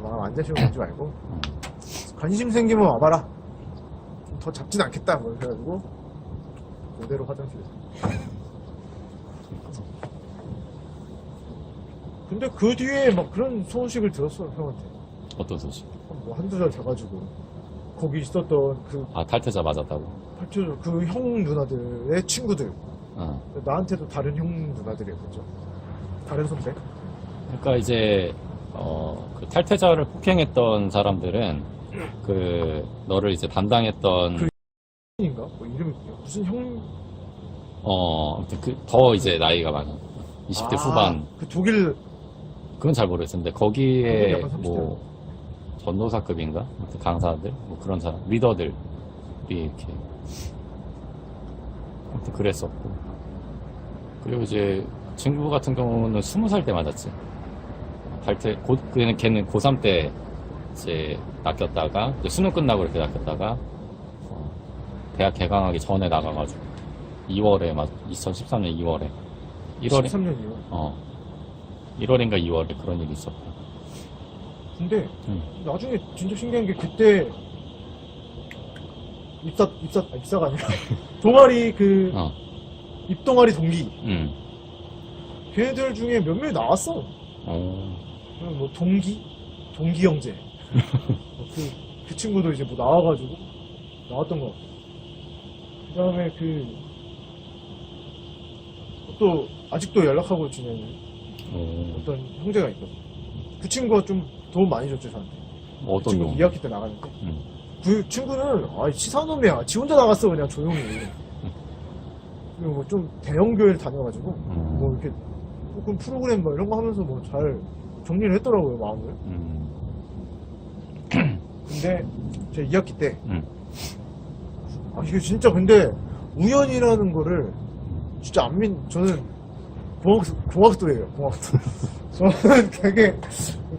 마음 안 잡히면 오지 말고. 관심 생기면 와봐라. 좀 더 잡진 않겠다. 뭐 그래가지고 그대로 화장실에서. 근데 그 뒤에 막 그런 소식을 들었어 형한테. 어떤 소식? 뭐 한두 달 돼가지고 거기 있었던 그 탈퇴자 맞았다고? 그 형 누나들의 친구들. 어. 나한테도 다른 형 누나들이었죠. 다른 선배. 그러니까 이제 그 탈퇴자를 폭행했던 사람들은 너를 이제 담당했던 인가? 뭐 이름이 무슨 형? 아무튼 더 이제 나이가 많아. 20대 후반. 그 독일. 그건 잘 모르겠는데 거기에 약간 30대. 뭐 전도사급인가? 아무튼 강사들 뭐 그런 사람 리더들이 이렇게 아무튼 그랬었고. 그리고 이제 친구 같은 경우는 20살 때 맞았지. 걔는 고3 때 이제 낚였다가 이제 수능 끝나고 이렇게 낚였다가 대학 개강하기 전에 나가가지고 2월에 2013년 2월에 1월에 13년 2월. 1월인가 2월에 그런 일이 있었고. 근데 나중에 진짜 신기한 게 그때 입사가 아니라 동아리 입동아리 동기 걔네들 중에 몇 명이 나왔어. 뭐 동기 형제. 그 친구도 이제 뭐 나와가지고 나왔던 것 같고 그 다음에 또 아직도 연락하고 지내는 어떤 형제가 있거든. 그 친구가 좀 도움 많이 줬죠 저한테. 그 어떤 친구 놈? 2학기 때 나가는데 그 친구는 치사한 놈이야. 지 혼자 나갔어 그냥 조용히. 그리고 뭐 좀 대형 교회를 다녀가지고 뭐 이렇게 조금 프로그램 뭐 이런 거 하면서 뭐 잘 정리를 했더라고요 마음을. 근데 제 2학기 때 이게 진짜 근데 우연이라는 거를 진짜 저는 공학도예요 공학도. 저는 되게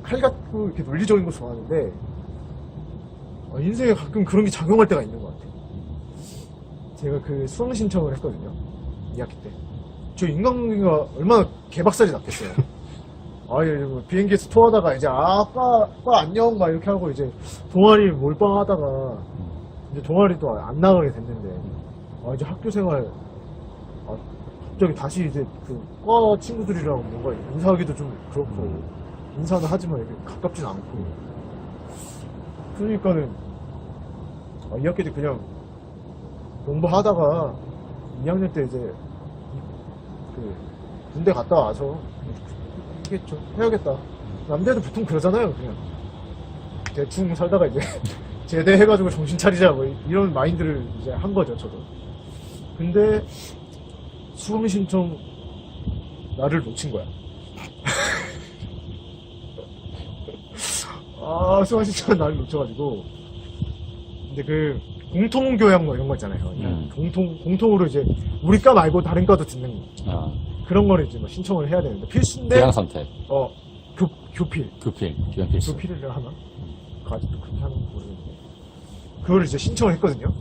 칼 같고 이렇게 논리적인 거 좋아하는데 인생에 가끔 그런 게 작용할 때가 있는 것 같아요. 제가 그 수강 신청을 했거든요 2학기 때. 저 인간관계가 얼마나 개박살이 났겠어요. 뭐 비행기에서 토하다가 이제 과 안녕 막 이렇게 하고 이제 동아리 몰빵하다가 이제 동아리도 안 나가게 됐는데 이제 학교 생활 갑자기 다시 이제 그 과 친구들이랑 뭔가 인사하기도 좀 그렇고 인사는 하지만 이렇게 가깝진 않고 그러니까는 2학기 때 그냥 공부하다가 2학년 때 이제 그 군대 갔다 와서 하겠죠. 해야겠다. 남자들 보통 그러잖아요. 그냥 대충 살다가 이제 제대해가지고 정신 차리자 뭐 이런 마인드를 이제 한 거죠 저도. 근데 수강 신청 나를 놓친 거야. 수강 신청 나를 놓쳐가지고. 근데 그 공통교양 뭐 이런 거 있잖아요. 공통으로 이제 우리 과 말고 다른 과도 듣는 거. 그런 거를 이제 뭐 신청을 해야 되는데 필수인데. 대양 선택. 교필. 교양 필수. 교필을 하나? 아직도 그렇게 하는 거 모르겠는데. 그거를 이제 신청을 했거든요.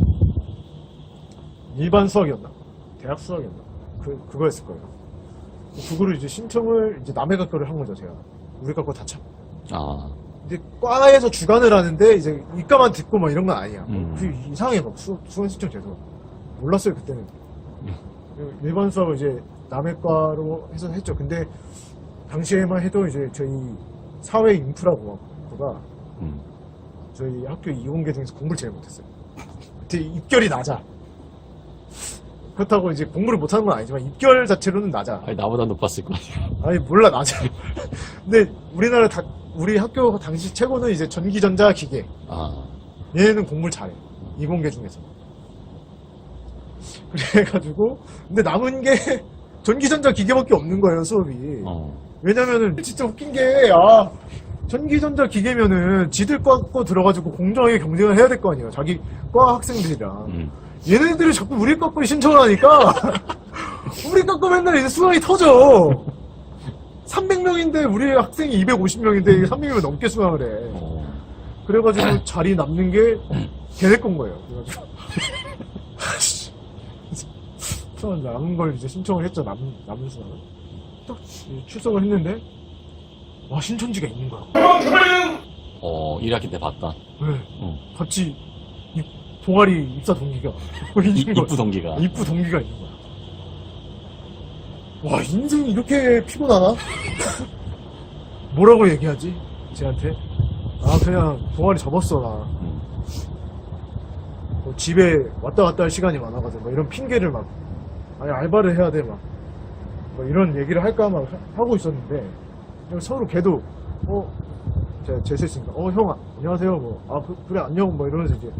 일반 수학이었나? 대학 수학이었나? 그거였을 거예요. 그거를 이제 신청을 이제 남의 과 거를 한 거죠, 제가. 우리 과 거 다 참. 근데 과에서 주관을 하는데 이제 이과만 듣고 막 이런 건 아니야. 그 이상해 막 수강 신청 제도. 몰랐어요 그때는. 일반 수학을 이제 남의 과로 해서 했죠. 근데 당시에만 해도 이제 저희 사회 인프라공학부가 저희 학교 이공계 중에서 공부를 제일 못했어요. 그때 입결이 낮아. 그렇다고 이제 공부를 못하는 건 아니지만 입결 자체로는 낮아. 나보다 높았을 거야. 몰라 낮아. 근데 우리 학교 당시 최고는 이제 전기전자 기계. 얘는 공부를 잘해. 이공계 중에서. 그래가지고 근데 남은 게 전기전자 기계밖에 없는 거예요 수업이. 왜냐면은 진짜 웃긴 게 전기전자 기계면은 지들 과 들어가지고 공정하게 경쟁을 해야 될 거 아니에요 자기 과 학생들이랑. 얘네들이 자꾸 우리 과 신청을 하니까 우리 과 맨날 이제 수강이 터져. 300명인데 우리 학생이 250명인데 300명 넘게 수강을 해. 그래가지고 자리 남는 게 걔네 건 거예요. 그래가지고 수강 남은 걸 이제 신청을 했죠. 남은 수강을 딱 출석을 했는데 신천지가 있는 거야. 1학기 때 봤다. 네. 같이 동아리 입사 동기가 입부 동기가 있는 거야. 와 인생이 이렇게 피곤하나? 뭐라고 얘기하지? 쟤한테? 그냥 동아리 접었어 나. 집에 왔다 갔다 할 시간이 많아가지고 막 이런 핑계를 막 알바를 해야 돼 막 이런 얘기를 할까 막 하고 있었는데 서로 걔도 제가 제스했습니다. 형 안녕하세요 그래 안녕 뭐 이러면서 이제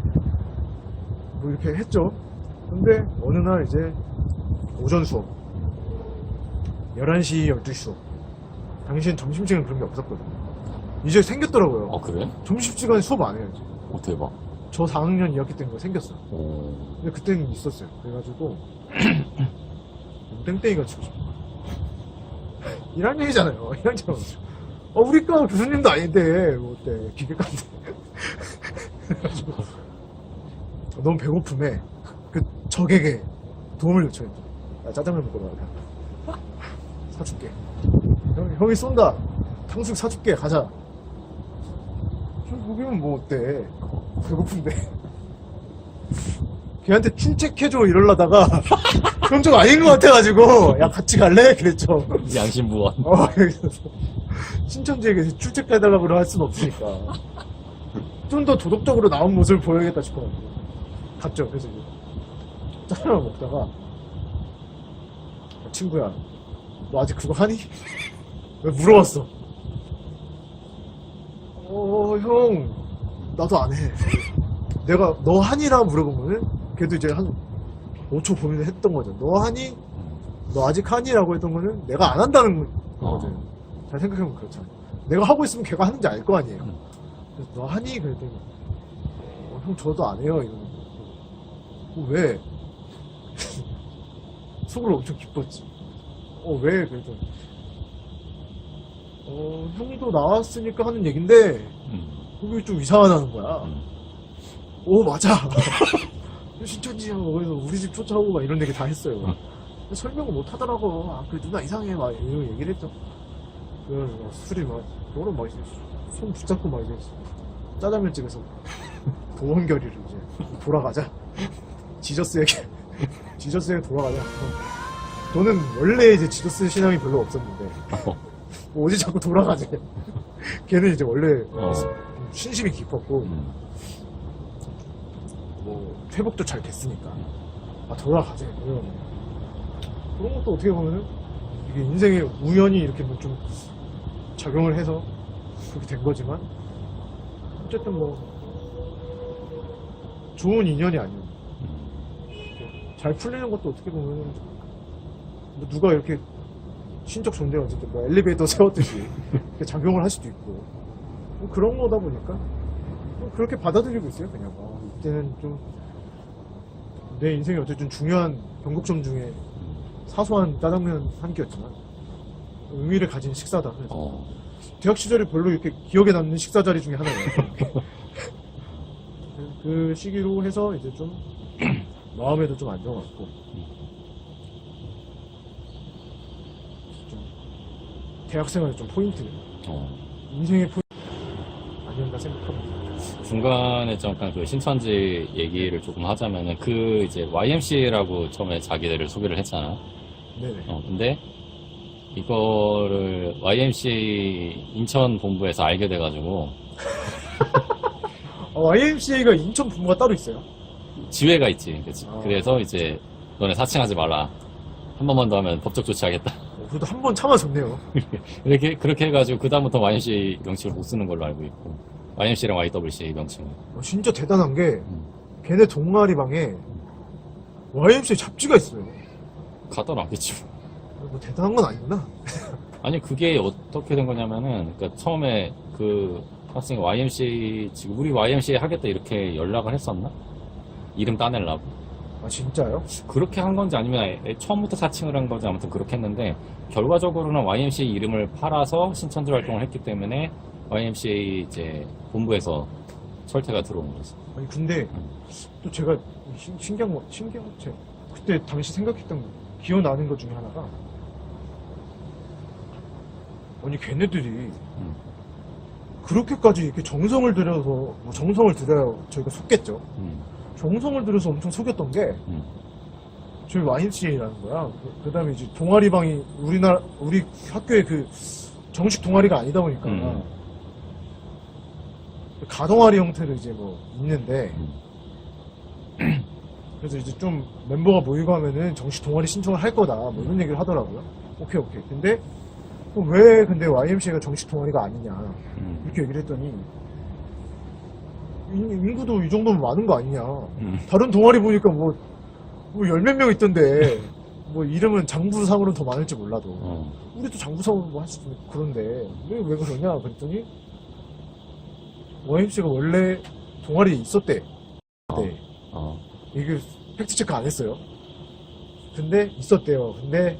뭐 이렇게 했죠. 근데 어느 날 이제 오전 수업 11시 12시 수업 당시엔 점심시간 그런 게 없었거든요. 이제 생겼더라고요. 그래? 점심시간에 수업 안 해야지. 대박. 저 4학년 2학기 때인 거 생겼어요. 근데 그때는 있었어요. 그래가지고 땡땡이가 치고 싶어. 1학년이잖아요. 1학년. 우리 과 교수님도 아닌데 뭐 어때 기계과인데. 그래가지고 너무 배고픔에 그 적에게 도움을 요청했죠. 짜장면 먹고 나가. 사줄게. 형이 쏜다. 탕수육 사줄게. 가자. 거기면 뭐 어때? 배고픈데. 걔한테 출첵해줘 이러려다가 그럼 좀 아닌 것 같아가지고 같이 갈래? 그랬죠. 양심부원. 여기서 신천지에게 출첵해달라고 할 수는 없으니까. 좀 더 도덕적으로 나온 모습을 보여야겠다 싶어가지고 갔죠. 그래서 이제 짜장면 먹다가 친구야, 너 아직 그거 하니? 왜 물어봤어? 형, 나도 안 해. 내가 너 하니라 물어보면은 걔도 이제 한 5초 고민을 했던 거죠. 너 하니? 너 아직 하니?라고 했던 거는 내가 안 한다는 거거든. 잘 생각해보면 그렇잖아. 내가 하고 있으면 걔가 하는지 알 거 아니에요. 그래서 너 하니? 그랬더니 형 저도 안 해요. 이러는 거. 왜? 속으로 엄청 기뻤지. 왜? 그랬더니 형도 나왔으니까 하는 얘긴데 그게 좀 이상하다는 거야. 맞아. 신천지야. 그래서 우리 집 쫓아오고 막 이런 얘기 다 했어요. 설명을 못 하더라고. 그 누나 이상해. 막 이런 얘기를 했죠. 그래서 술이 막, 너는 막 이제 손 붙잡고 막 이제 짜장면 집에서 도원결의를 이제 돌아가자. 지저스에게 돌아가자. 너는 원래 이제 지저스 신앙이 별로 없었는데 뭐 어디 자꾸 돌아가지. 걔는 이제 원래 신심이 깊었고 뭐 회복도 잘 됐으니까 돌아가자. 그런 것도 어떻게 보면은 이게 인생의 우연히 이렇게 뭐 좀 작용을 해서 그렇게 된 거지만 어쨌든 뭐 좋은 인연이 아니에요. 잘 풀리는 것도 어떻게 보면은 뭐 누가 이렇게 신적 존재가 어쨌든 뭐 엘리베이터 세웠듯이 이렇게 작용을 할 수도 있고 뭐 그런 거다 보니까 뭐 그렇게 받아들이고 있어요. 그냥 이때는 좀 내 인생에 어쨌든 중요한 변곡점 중에 사소한 짜장면 한 끼였지만 의미를 가진 식사다. 그래서 대학 시절에 별로 이렇게 기억에 남는 식사 자리 중에 하나예요. 그 시기로 해서 이제 좀 마음에도 좀 안정왔고 좀 대학생활에 좀 포인트를 인생의 포인트 아니었나 생각합니다. 중간에 잠깐 그 신천지 얘기를 조금 하자면은 그 이제 YMCA라고 처음에 자기들을 소개를 했잖아. 네네. 근데 이거를 YMCA 인천 본부에서 알게 돼가지고 YMCA가 인천 본부가 따로 있어요? 지회가 있지. 그래서 이제 너네 사칭하지 말라. 한 번만 더 하면 법적 조치하겠다. 그래도 한 번 참아줬네요. 그렇게 해가지고 그다음부터 YMCA 명칭을 못 쓰는 걸로 알고 있고 YMCA랑 YWCA 명칭을. 진짜 대단한 게 걔네 동아리 방에 YMCA 잡지가 있어요. 가다로 안겠지. 뭐 대단한 건 아니구나. 아니 그게 어떻게 된 거냐면은 그러니까 처음에 그 학생이 YMCA 지금 우리 YMCA 하겠다 이렇게 연락을 했었나? 이름 따내려고. 진짜요? 그렇게 한 건지 아니면 처음부터 사칭을 한 건지 아무튼 그렇게 했는데 결과적으로는 YMCA 이름을 팔아서 신천지 활동을 했기 때문에 YMCA 이제 본부에서 철퇴가 들어온 거지. 근데 또 제가 신기한 거 그때 당시 생각했던 거 기억나는 것 중에 하나가 걔네들이 그렇게까지 이렇게 정성을 들여서 뭐 정성을 들여야 저희가 속겠죠. 정성을 들여서 엄청 속였던 게 저희 YMCA라는 거야. 그 다음에 이제 동아리방이 우리 학교의 그 정식 동아리가 아니다 보니까 가동아리 형태로 이제 뭐 있는데 그래서 이제 좀 멤버가 모이고 하면은 정식 동아리 신청을 할 거다 뭐 이런 얘기를 하더라고요. 오케이. 근데 왜 근데 YMCA가 정식 동아리가 아니냐 이렇게 얘기를 했더니 인구도 이 정도면 많은 거 아니냐. 다른 동아리 보니까 뭐 열 몇 명 있던데 뭐 이름은 장부상으로는 더 많을지 몰라도 우리도 장부상으로 뭐 할 수도 있고 그런데 왜 그러냐 그랬더니 YMCA가 원래 동아리에 있었대. 네. 이게 팩트체크 안 했어요. 근데 있었대요. 근데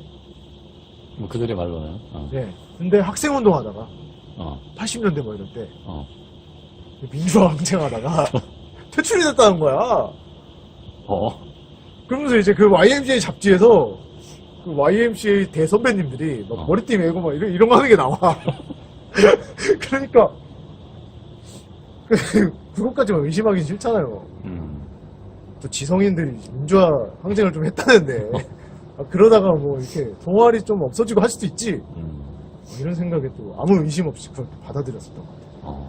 뭐 그들의 말로는 네. 근데 학생운동 하다가 80년대 뭐 이럴 때 민주화 항쟁하다가 퇴출이 됐다는 거야. 그러면서 이제 그 YMCA 잡지에서 그 YMCA 대선배님들이 막 머리띠 메고 막 이런 거 하는 게 나와. 그러니까 그것까지만 의심하기 싫잖아요. 또 지성인들이 민주화 항쟁을 좀 했다는데 그러다가 뭐 이렇게 동아리 좀 없어지고 할 수도 있지. 이런 생각에 또 아무 의심 없이 그렇게 받아들였었던 것 같아요.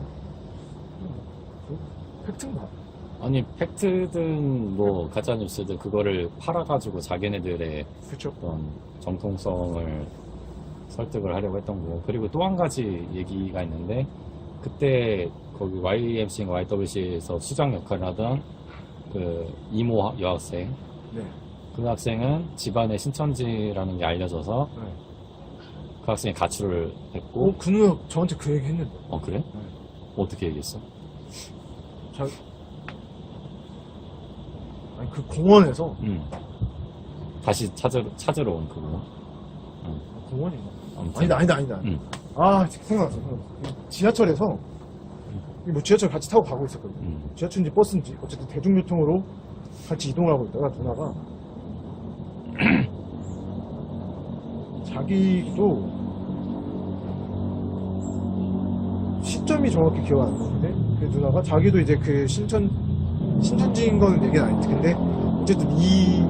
팩트인가? 아니 팩트든 뭐 가짜뉴스든 그거를 팔아가지고 자기네들의 그쵸? 어떤 정통성을 설득을 하려고 했던 거고. 그리고 또 한 가지 얘기가 있는데 그때 거기 YMC인가 YWC에서 수장 역할을 하던 그 이모 여학생, 네. 그 학생은 집안에 신천지라는 게 알려져서 네. 그 학생이 가출을 했고. 그 누나 저한테 그 얘기 했는데. 그래? 네. 어떻게 얘기했어? 아니, 그 공원에서. 다시 찾으러 온 그거. 공원인가? 아무튼. 아니다. 응. 아, 생각났어. 지하철에서, 뭐 지하철 같이 타고 가고 있었거든요. 지하철인지 버스인지, 어쨌든 대중교통으로 같이 이동을 하고 있다가 누나가, 자기도, 시점이 정확히 기억 안 나는데, 그 누나가 자기도 이제 그 신천지인 건 얘기는 아닌데, 근데, 어쨌든 이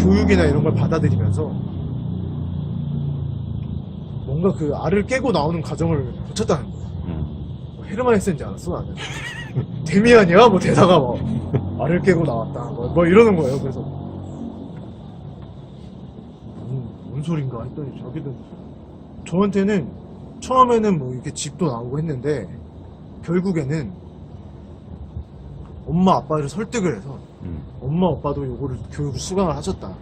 교육이나 이런 걸 받아들이면서, 뭔가 그 알을 깨고 나오는 과정을 거쳤다는 거야. 헤르만 헤세인지 알았어, 나는. 데미안이야? 뭐 대사가 막, 알을 깨고 나왔다. 뭐 이러는 거예요, 그래서. 뭔 소린가 했더니 자기도, 저한테는 처음에는 뭐 이렇게 집도 나오고 했는데, 결국에는 엄마 아빠를 설득을 해서, 엄마 아빠도 요거를 교육을 수강을 하셨다.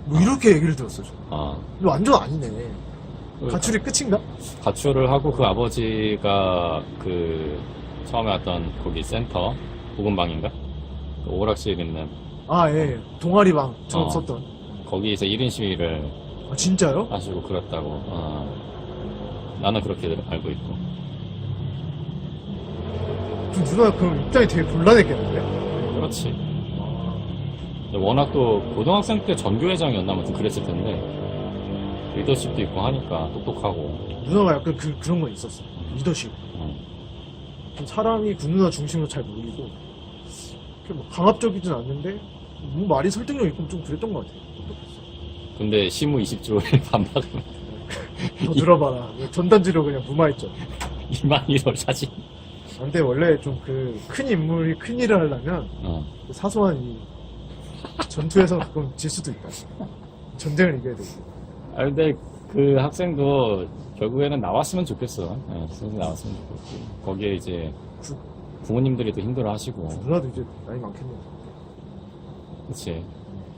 뭐 이렇게 얘기를 들었어요, 저. 근데 완전 아니네. 가출이 끝인가? 가출을 하고 그 아버지가 그 처음에 왔던 거기 센터 보건방인가? 그 오락실 있는 예. 동아리방 처음 어. 썼던. 거기에서 1인 시위를 아, 진짜요? 하시고 그랬다고. 나는 그렇게 알고 있고. 좀 누나 그럼 입장이 되게 곤란했겠는데? 그렇지. 근데 워낙 또 고등학생 때 전교회장이었나 아무튼 그랬을 텐데 리더십도 있고 하니까 똑똑하고. 누나가 약간 그런 건 있었어. 리더십. 좀 사람이 그 누나 중심으로 잘 몰리고, 그렇게 뭐 강압적이진 않는데, 뭐 말이 설득력 있고 좀 그랬던 것 같아. 똑똑했어. 근데 시무 20조를 반박하면 더 들어봐라. 전단지로 그냥 무마했죠. 이만희를 사진. 근데 원래 좀 그 큰 인물이 큰 일을 하려면, 그 사소한 이 전투에서 가끔 질 수도 있다. 전쟁을 이겨야 되고. 근데 그 학생도 결국에는 나왔으면 좋겠어. 선생님 나왔으면 좋겠고. 거기에 이제 부모님들이 또 힘들어 하시고. 누나도 이제 나이 많겠네. 그치.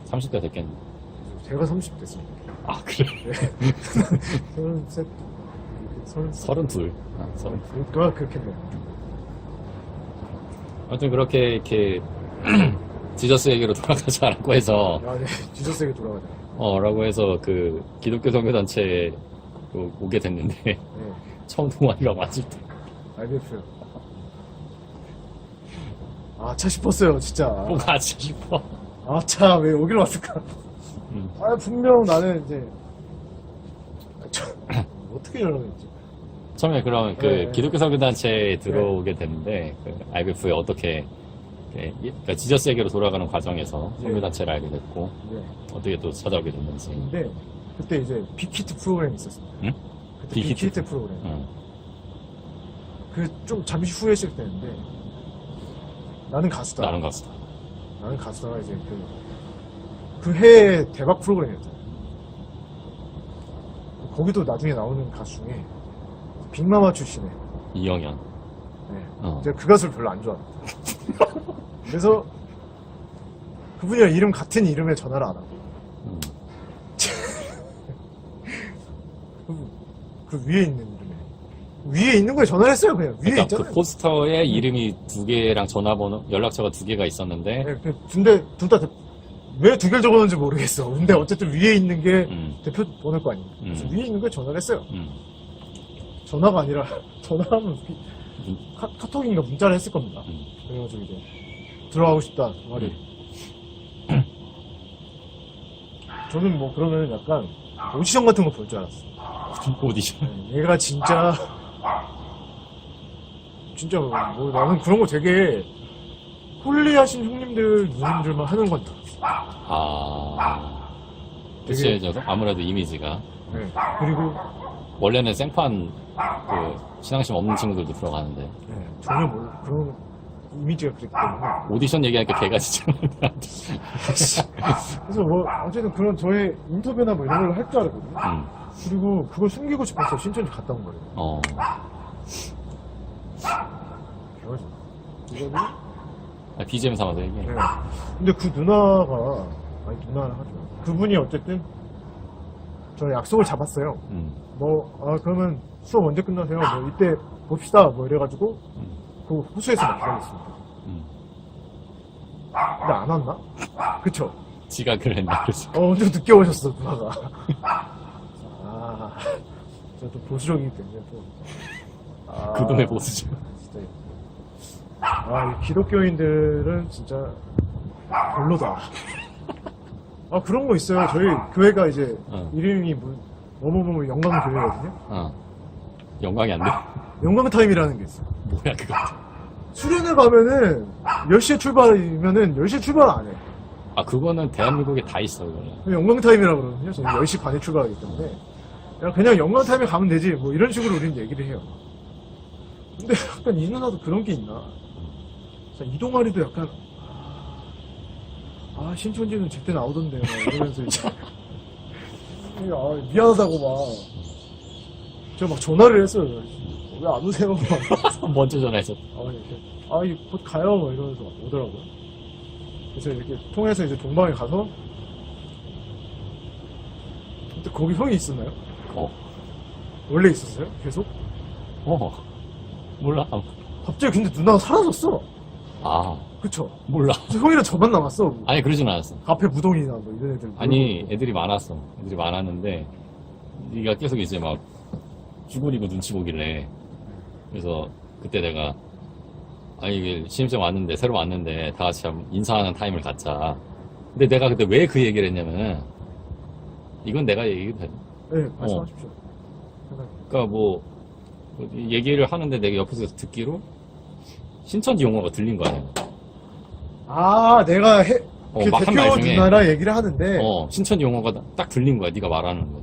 30대 됐겠네. 제가 30 됐습니다. 그래? 네. 33, 32. 32. 그거 그렇겠네. 아무튼 그렇게 이렇게 지저스에게로 돌아가지 않고 해서 네. 지저스에게 돌아가자. 라고 해서 그 기독교 선교단체에 오게 됐는데 네. 처음 동아리가 맞을 때 알겠어요. 차 싶었어요, 진짜. 꼭 가지 싶어. 차, 왜 여기로 왔을까? 분명 나는 이제, 어떻게 연락했지? 처음에 그럼 그 네. 기독교 선교단체에 들어오게 됐는데 그 IBF에 어떻게 그러니까 지저스에게로 돌아가는 과정에서 선교단체를 알게 됐고 네. 어떻게 또 찾아오게 됐는지. 근데, 그때 이제 빅히트 프로그램이 있었어요. 응? 그때 빅히트 프로그램. 응. 좀 잠시 후에 시작되는데, 나는 가수다. 나는 가수다. 나는 가수다가 이제 그 해의 대박 프로그램이었잖아요. 거기도 나중에 나오는 가수 중에 빅마마 출신의 이영현. 제가 그 가수를 별로 안 좋아합니다. 그래서 그분이랑 이름 같은 이름에 전화를 안 하고 그 위에 있는 이름에 위에 있는 거에 전화를 했어요. 그냥 위에 그러니까 있잖아요. 그 포스터에 이름이 2개랑 전화번호, 연락처가 2개가 있었는데 네, 근데 둘 다 왜 2개를 적어놓은지 모르겠어. 근데 어쨌든 위에 있는 게 대표 번호일 거 아니에요. 그래서 위에 있는 거에 전화를 했어요. 전화가 아니라 전화하면 카톡인가 문자를 했을 겁니다. 그래가지고 이제 들어가고 싶다 말이. 저는 뭐 그러면 약간 오디션 같은 거 볼 줄 알았어. 오디션. 얘가 진짜 뭐 나는 그런 거 되게 홀리하신 형님들 누님들만 하는 건다. 그치, 아무래도 이미지가. 네. 그리고 원래는 생판 그 신앙심 없는 친구들도 들어가는데. 네, 전혀 그런 이미지가 그랬기 때문에. 오디션 얘기하니까 걔가 진짜. 그래서 뭐 어쨌든 그런 저의 인터뷰나 뭐 이런 걸 할 줄 알았거든요. 그리고 그걸 숨기고 싶어서 신천지 갔다 온 거예요. 그래가지고 이거는 BGM 삼아서 얘기해. 네. 근데 그 누나가 아니 누나를 하죠. 그분이 어쨌든 저 약속을 잡았어요. 그러면 수업 언제 끝나세요? 뭐 이때 봅시다. 뭐 이래가지고 그 호수에서 막 기다렸습니다. 근데 안 왔나? 그쵸? 지가 그랬나 그래서. 엄청 늦게 오셨어 누나가. 제가 또 보수적이기 때문에 또. 그분의 보수죠. 진짜. 이 기독교인들은 진짜 별로다. 그런 거 있어요. 저희 교회가 이제 이름이 뭐뭐뭐 영광교회거든요. 영광이 안 돼. 영광타임이라는 게 있어요. 뭐야 그거. 수련회 가면은 10시에 출발이면은 10시에 출발 안 해. 그거는 대한민국에 다 있어 그거는. 영광타임이라고 그러거든요. 저는 10시 반에 출발하기 때문에. 그냥 영광타임에 가면 되지. 뭐 이런 식으로 우리는 얘기를 해요. 근데 약간 이 누나도 그런 게 있나? 이동아리도 약간 신천지는 제때 나오던데요. 이러면서 이제 미안하다고 제가 막 전화를 했어요. 왜 안 오세요? 먼저 전화했어. 곧 가요. 막 이러면서 오더라고요. 그래서 이렇게 통해서 이제 동방에 가서 근데 거기 형이 있었나요? 원래 있었어요? 계속? 몰라. 갑자기 근데 누나가 사라졌어. 그쵸? 몰라. 형이랑 저만 남았어. 아니 그러진 않았어. 카페 무동이나 뭐 이런 애들. 아니 애들이 많았어. 애들이 많았는데 네가 계속 이제 막 쭈그리고 눈치 보길래 그래서 그때 내가 이게 신입생 왔는데 새로 왔는데 다 같이 인사하는 타임을 갖자. 근데 내가 그때 왜 그 얘기를 했냐면은 이건 내가 얘기해도 돼. 네, 말씀하십시오. 그러니까 뭐 얘기를 하는데 내가 옆에서 듣기로 신천지 용어가 들린 거야. 내가 막 대표 한 말 중에 누나랑 얘기를 하는데 신천지 용어가 딱 들린 거야. 네가 말하는 거.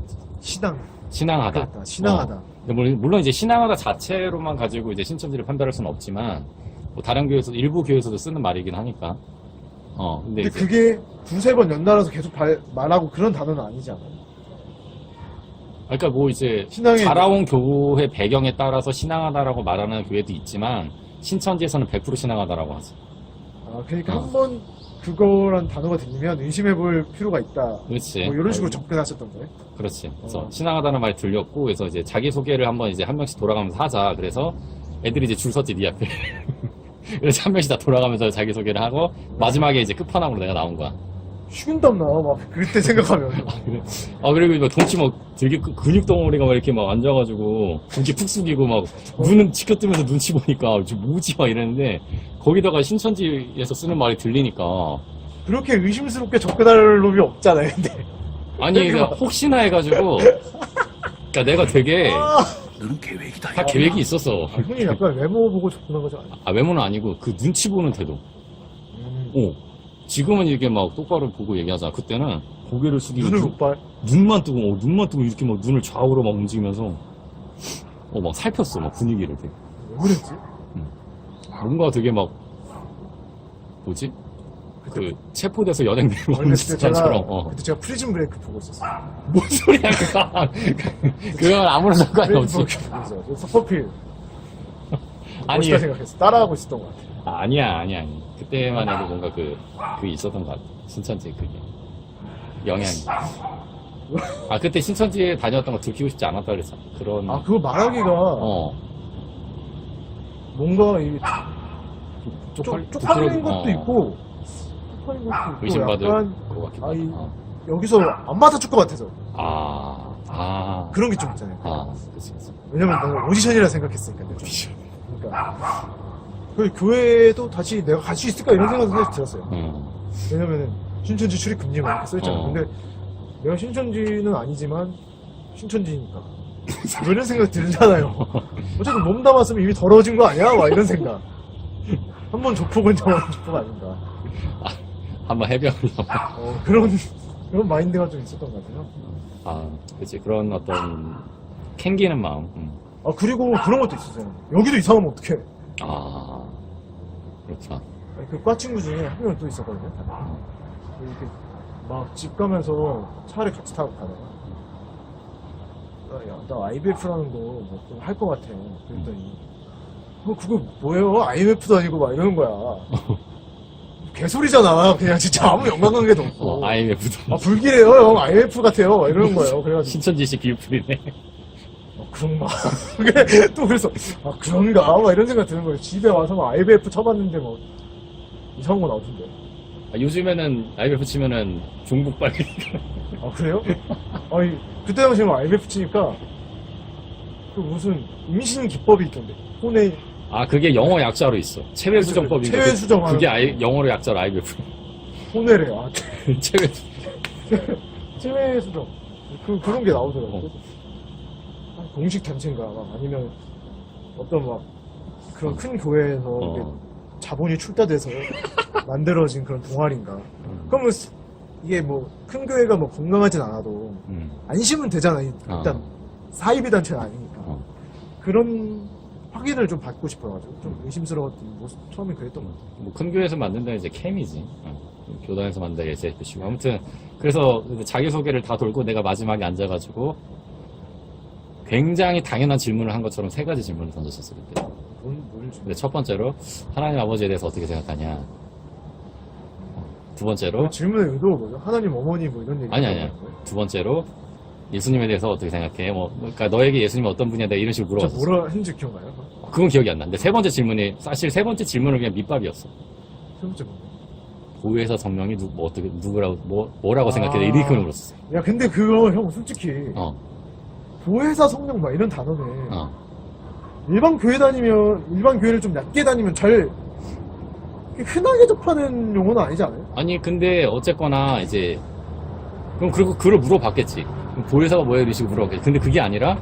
신앙하다. 그렇다. 신앙하다. 물론 이제 신앙하다 자체로만 가지고 이제 신천지를 판별할 수는 없지만 뭐 다른 교회에서 일부 교회에서도 쓰는 말이긴 하니까. 근데 이제 그게 두세 번 연달아서 계속 말하고 그런 단어는 아니지 않아요? 그러니까 뭐 이제 신앙의 자라온 교회 배경에 따라서 신앙하다라고 말하는 교회도 있지만 신천지에서는 100% 신앙하다라고 하지. 그러니까 한번 그거란 단어가 들리면 의심해볼 필요가 있다. 그렇지. 뭐 이런 식으로 접근하셨던 거예요? 그렇지. 그래서 신앙하다는 말이 들렸고, 그래서 이제 자기소개를 한번 이제 한 명씩 돌아가면서 하자. 그래서 애들이 이제 줄 섰지, 네 앞에. 그래서 한 명씩 다 돌아가면서 자기소개를 하고, 마지막에 이제 끝판왕으로 내가 나온 거야. 식은땀 나, 막, 그때 생각하면. 그래. 그리고 막 덩치 막 되게 근육 덩어리가 막 이렇게 막 앉아가지고, 이렇게 푹 숙이고 막, 눈은 치켜뜨면서 눈치 보니까, 저 뭐지? 막 이랬는데, 거기다가 신천지에서 쓰는 말이 들리니까. 그렇게 의심스럽게 접근할 놈이 없잖아요, 근데. 아니, 그러니까 혹시나 해가지고, 그러니까 내가 되게, 다 계획이 있었어. 형이 약간 외모 보고 접근한 거죠? 외모는 아니고, 그 눈치 보는 태도. 지금은 이렇게 막 똑바로 보고 얘기하잖아. 그때는 고개를 숙이고 눈을 못 봐. 눈만 뜨고 이렇게 막 눈을 좌우로 막 움직이면서 막 살폈어. 막 분위기를 되게. 왜 그랬지? 뭔가 되게 막 뭐지? 그 체포돼서 연행 내려오는 사람처럼. 그때 제가 프리즌 브레이크 보고 있었어요. 뭔 소리야 그건 아무런 상관이 없지. 그래서 서퍼필 아니 멋있다 생각했어. 따라하고 있었던 것 같아. 아니야. 그때만 해도 뭔가 그 있었던 것 같아. 신천지 그게 영향이. 그때 신천지에 다녔던 거 들키고 싶지 않았다 그랬잖아. 그런. 그거 말하기가 뭔가 이 쪽팔린 것도 있고 의심받을 약간 것 같기도 하고. 여기서 안 맞아줄 것 같아서 그런 게 좀 있잖아요. 그치. 왜냐면 내가 오디션이라 생각했으니까. 그러니까 그 교회도 다시 내가 갈 수 있을까 이런 생각도 사실 들었어요. 왜냐면은 신천지 출입 금지만 이렇게 써있잖아. 근데 내가 신천지는 아니지만 신천지니까 뭐 이런 생각 들잖아요. 어쨌든 몸 담았으면 이미 더러워진 거 아니야? 막 이런 생각. 한번 조폭은 저런 조폭 아닌가. 한번 해병을. 그런 마인드가 좀 있었던 것 같아요. 그치. 그런 어떤 캥기는 마음. 그리고 그런 것도 있었어요. 여기도 이상하면 어떡해. 그렇구나. 그 과 친구 중에 한 명 또 있었거든요. 이렇게 막 집 가면서 차를 같이 타고 가다가 야, 나 IBF라는 거 좀 할 것 같아. 그랬더니 그거 뭐예요? IMF도 아니고 막 이러는 거야. 개소리잖아. 그냥 진짜 아무 연관관계도 없고. IMF도. 아, 불길해요, 형. IMF 같아요. 막 이러는 거예요. 그래가지고. 신천지식 기후풀이네. 그런가. 그게 또 그래서, 아, 그런가. 막 이런 생각 드는 거예요. 집에 와서 막 IBF 쳐봤는데 뭐, 이상한 거 나오던데. 아, 요즘에는 IMF 치면은 종북 빨리. 아, 그래요? 아니, 그때 당시에 뭐 IBF 치니까, 그 무슨 임신 기법이 있던데. 혼에, 아, 그게 영어 약자로 있어. 체외 수정법인가? 체외 수정 그게 하는 영어로 약자로 IMF. 혼내래. 아, 체외. 체외 수정. 그런 게 나오더라고요. 어. 공식 단체인가, 막 아니면 어떤 막 그런 큰 교회에서 이렇게 자본이 출자돼서 만들어진 그런 동아리인가. 그러면 이게 뭐 큰 교회가 뭐 건강하진 않아도 안심은 되잖아. 일단 사이비 단체는 아니니까. 그런 확인을 좀 받고 싶어가지고 좀 의심스러웠던 모습 처음에 그랬던 것 같아요. 뭐 큰 교회에서 만든 데는 이제 캠이지. 교단에서 만든 게 SFC고. 아무튼 그래서 자기소개를 다 돌고 내가 마지막에 앉아가지고 굉장히 당연한 질문을 한 것처럼 세 가지 질문을 던졌었어 그때. 뭘 근데 첫 번째로 하나님 아버지에 대해서 어떻게 생각하냐. 두 번째로 질문의 의도가 뭐죠? 하나님 어머니 뭐 이런 얘기. 아니야. 두 번째로 예수님에 대해서 어떻게 생각해? 뭐 그러니까 너에게 예수님이 어떤 분이야? 내가 이런 식으로 진짜 물어봤어. 뭐라 했는지 기억나요? 그건 기억이 안 나는데 세 번째 질문이 사실 세 번째 질문은 그냥 밑밥이었어. 세 번째 뭐. 보혜사 성령이 뭐 어떻게 누구라고 뭐라고 생각해? 이렇게 물었어. 야 근데 그거 형 솔직히 어. 보혜사 성령 막 이런 단어는 어. 일반 교회 다니면 일반 교회를 좀 얕게 다니면 잘 흔하게 접하는 용어는 아니지 않아요? 아니 근데 어쨌거나 이제 그럼 그리고 그걸 물어봤겠지. 그럼 보혜사가 뭐야 이런 식으로 물어봤겠지. 근데 그게 아니라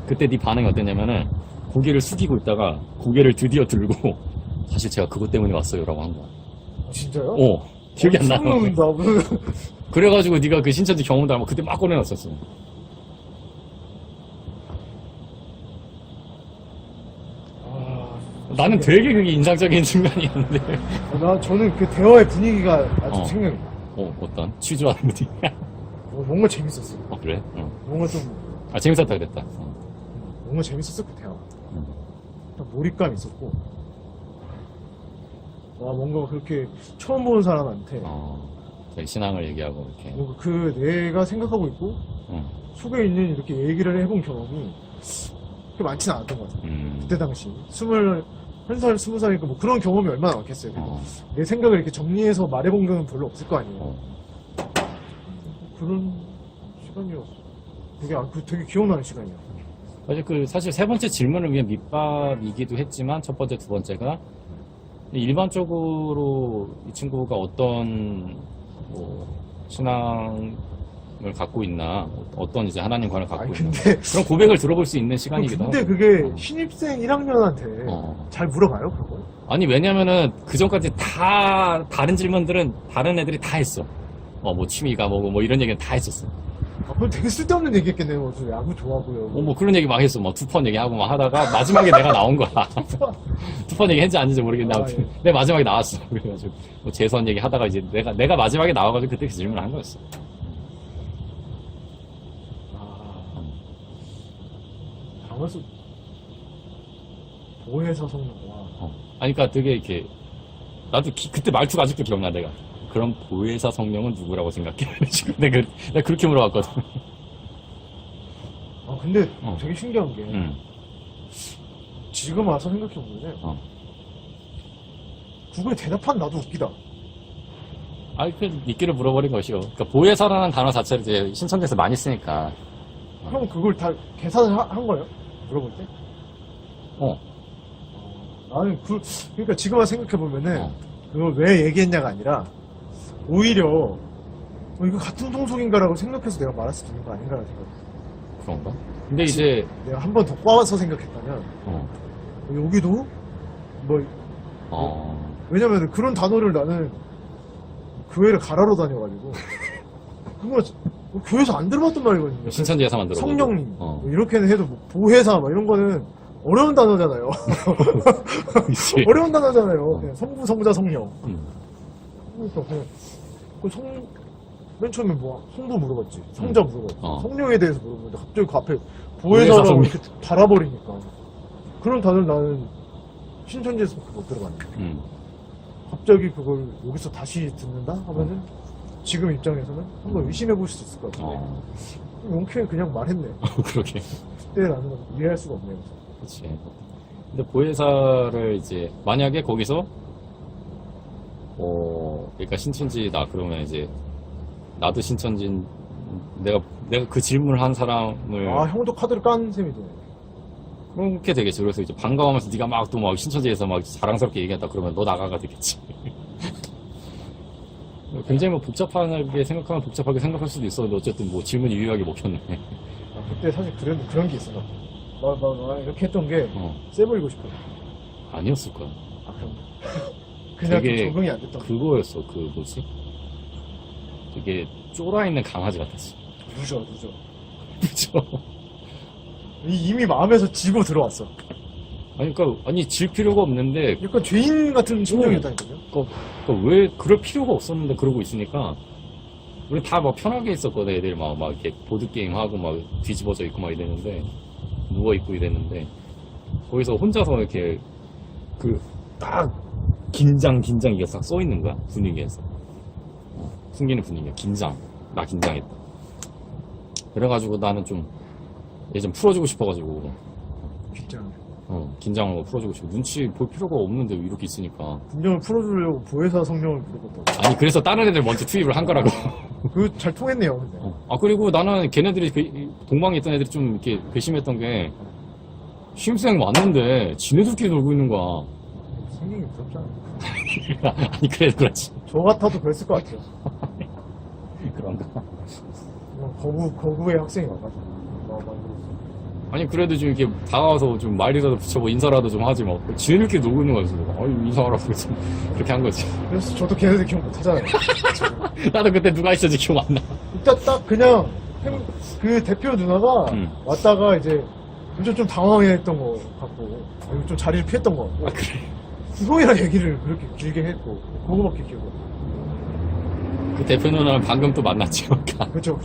그때 네 반응이 어땠냐면은 고개를 숙이고 있다가 고개를 드디어 들고 사실 제가 그것 때문에 왔어요라고 한 거야. 아, 진짜요? 기억이 안 나. 나. 무슨 그래가지고 네가 그 신천지 경험도 하고 그때 막 꺼내놨었어. 나는 되게 그게 인상적인 순간이었는데. 저는 그 대화의 분위기가 아주 생각이 나. 어떤? 취조하는 분위기? 뭔가 재밌었어. 그래? 뭔가 좀 재밌었다 그랬다. 뭔가 재밌었어 그 대화. 딱 몰입감 있었고. 와 뭔가 그렇게 처음 보는 사람한테 자기 신앙을 얘기하고 이렇게. 뭔가 그 내가 생각하고 있고 속에 있는 이렇게 얘기를 해본 경험이 그렇게 많지는 않았던 것 같아요. 그때 당시 21살, 20살이니까 뭐 그런 경험이 얼마나 많겠어요. 내 생각을 이렇게 정리해서 말해본 건 별로 없을 거 아니에요. 그런 시간이었어. 되게 기억나는 시간이야. 사실 세 번째 질문을 위한 밑밥이기도 했지만 첫 번째, 두 번째가 일반적으로 이 친구가 어떤 뭐 신앙을 갖고 있나, 어떤 이제 하나님관을 갖고 있나 그런 고백을 들어볼 수 있는 시간이기도 하고. 근데 그게 신입생 1학년한테 잘 물어봐요 그걸? 아니 왜냐면은 그 전까지 다 다른 질문들은 다른 애들이 다 했어. 뭐 취미가 뭐 이런 얘기는 다 했었어. 그럼 되게 쓸데없는 얘기했겠네요. 저 야구 좋아하고요. 뭐 그런 얘기 막 했어. 뭐 투펀 얘기하고 막 하다가 마지막에 내가 나온 거야. 투펀 얘기 했는지 아닌지 모르겠는데 아무튼 내 마지막에 나왔어. 그래가지고 뭐 재선 얘기 하다가 이제 내가 마지막에 나와가지고 그때 그 질문을 한 거였어. 당연수 보혜사 성령. 아니 그러니까 되게 이렇게 나도 그때 말투가 아직도 기억나. 내가 그럼 보혜사 성령은 누구라고 생각해? 지금 내가 그렇게 물어봤거든. 근데 되게 신기한 게 지금 와서 생각해보면 구글에 대답한 나도 웃기다. 그 미끼를 물어버린 것이요. 그러니까 보혜사라는 단어 자체를 이제 신천지에서 많이 쓰니까. 형 그걸 다 계산을 한 거예요? 물어볼 때? 나는 그러니까 지금 와서 생각해보면은 그걸 왜 얘기했냐가 아니라 오히려 이거 같은 동속인가라고 생각해서 내가 말할 수도 있는 거 아닌가라는 생각. 그런가? 근데 이제 내가 한 번 더 꼬아서 생각했다면 여기도 왜냐면 그런 단어를 나는 교회를 가라로 다녀가지고 그거 교회에서 안 들어봤던 말이거든요. 신천지에서만 들어. 성령님 뭐 이렇게는 해도 뭐 보혜사 막 이런 거는 어려운 단어잖아요. 그치. 어려운 단어잖아요. 그냥 성부, 성자, 성령. 음. 그러니까 그냥 맨 처음에 뭐 성부 물어봤지, 성자 물어봤지, 성령에 대해서 물어봤는데 갑자기 그 앞에 보혜사라고 성령. 이렇게 달아버리니까 그런 단어를 나는 신천지에서 못 들어봤네. 갑자기 그걸 여기서 다시 듣는다 하면은 지금 입장에서는 한번 의심해 볼 수 있을 것 같은데 용케는 그냥 말했네. 그러게. 그때 나는 이해할 수가 없네요. 그치. 근데 보혜사를 이제, 만약에 거기서, 그러니까 신천지다, 그러면 이제, 나도 신천지인, 내가 그 질문을 한 사람을. 아, 형도 카드를 깐 셈이 되네. 그렇게 되겠지. 그래서 이제 반가워하면서 네가 막 또 막 신천지에서 막 자랑스럽게 얘기했다 그러면 너 나가가 되겠지. 굉장히 뭐 복잡하게 생각하면 복잡하게 생각할 수도 있었는데 어쨌든 뭐 질문이 유효하게 먹혔네. 아, 그때 사실 그런 게 있었나. 나 이렇게 했던 게 세 보이고 싶어. 아니었을 거야. 아, 그럼. 그냥 좀 되게 적응이 안 됐던 거. 그거였어. 그 뭐지? 되게 쫄아있는 강아지 같았어. 루저. 그죠? 이미 마음에서 지고 들어왔어. 아니 질 필요가 없는데 약간 죄인 같은 심정이었다니까요. 왜 그럴 필요가 없었는데 그러고 있으니까 우리 다 막 편하게 있었거든. 애들 막 이렇게 보드게임 하고 막 뒤집어져 있고 막 이랬는데 누워있고 이랬는데 거기서 혼자서 이렇게 그 딱 긴장 이게 싹 써있는 거야. 분위기에서 숨기는 분위기야. 나 긴장했다. 그래가지고 나는 좀 얘 좀 풀어주고 싶어가지고 긴장을 풀어주고 싶어. 눈치 볼 필요가 없는데 이렇게 있으니까. 분명을 풀어주려고 보혜사 성령을 부르겠다. 아니 그래서 다른 애들 먼저 투입을 한 거라고. 그거 잘 통했네요, 근데. 그리고 나는 걔네들이 동방에 있던 애들이 좀 이렇게 괘씸했던 게 신입생 왔는데 지네들끼리 놀고 있는 거야. 생긴 게 무섭잖아. 아니 그렇지. 저 같아도 그랬을 것 같아요. 그런가. 거구의 학생이 와가지고. 아니 그래도 좀 이렇게 다가와서 좀 말이라도 붙여보 인사라도 좀 하지 뭐. 지네들끼리 놀고 있는 거야. 그래서 인사하라고 좀 그렇게 한 거지. 그래서 저도 걔네들 기억 못 하잖아요. 나도 그때 누가 있었지 기억 안 나. 일단 딱 그냥 그 대표 누나가 왔다가 이제 완전 좀 당황했던 거 같고 좀 자리를 피했던 거 같고 그래. 이거이랑 얘기를 그렇게 길게 했고 그거밖에 기억이 안 나. 그 대표 누나는 방금 또 만났지. 그렇죠.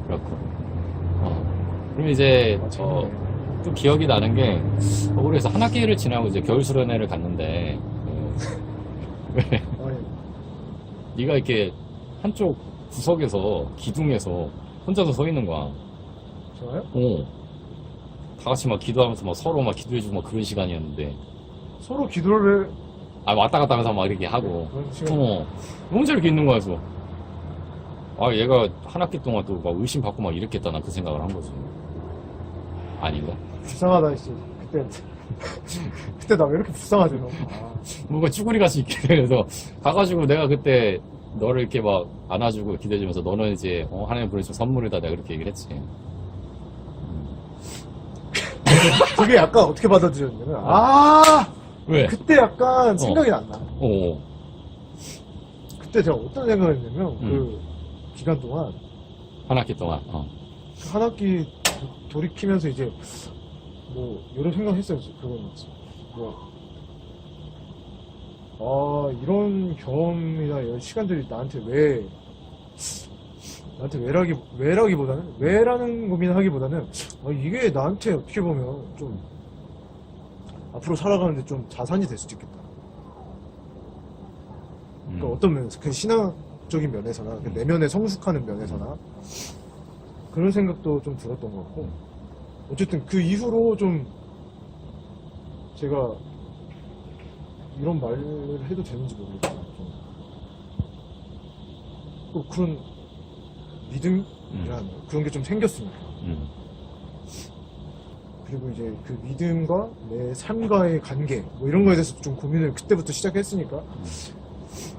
그렇고. 그럼 이제 또 기억이 나는 게 그래서 한 학기를 지나고 이제 겨울 수련회를 갔는데 왜 네가 이렇게 한쪽 구석에서 기둥에서 혼자서 서 있는 거야. 저요? 다 같이 막 기도하면서 막 서로 막 기도해주고 막 그런 시간이었는데 서로 기도를 왔다 갔다 하면서 막 이렇게 하고 그런 시간. 혼자 이렇게 있는 거야. 그래서 얘가 한 학기 동안 또 막 의심받고 막 이랬겠다. 난 그 생각을 한 거지. 아닌가? 불쌍하다 씨. 그때 나 왜 이렇게 불쌍하지 너? 뭔가 쭈구리같이 있게 그래서 가가지고 내가 그때 너를 이렇게 막 안아주고 기대해주면서 너는 이제 하나님 보내준 선물이다 내가 그렇게 얘기를 했지. 그게 약간 어떻게 받아들였냐면 왜? 그때 약간 생각이 안 나. 그때 제가 어떤 생각을 했냐면 그 기간 동안 한 학기 동안 한 학기 돌이키면서 이제 뭐 여러 생각했어요. 그건 이런 경험이나 이런 시간들이 나한테 왜라기보다는 왜라는 고민을 하기보다는 이게 나한테 어떻게 보면 좀 앞으로 살아가는데 좀 자산이 될 수도 있겠다. 그러니까 어떤 면에서 그 신앙적인 면에서나 그 내면에 성숙하는 면에서나 그런 생각도 좀 들었던 것 같고 어쨌든 그 이후로 좀 제가 이런 말을 해도 되는지 모르겠지만 또 그런 믿음이라는 그런 게 좀 생겼으니까 그리고 이제 그 믿음과 내 삶과의 관계 뭐 이런 거에 대해서 좀 고민을 그때부터 시작했으니까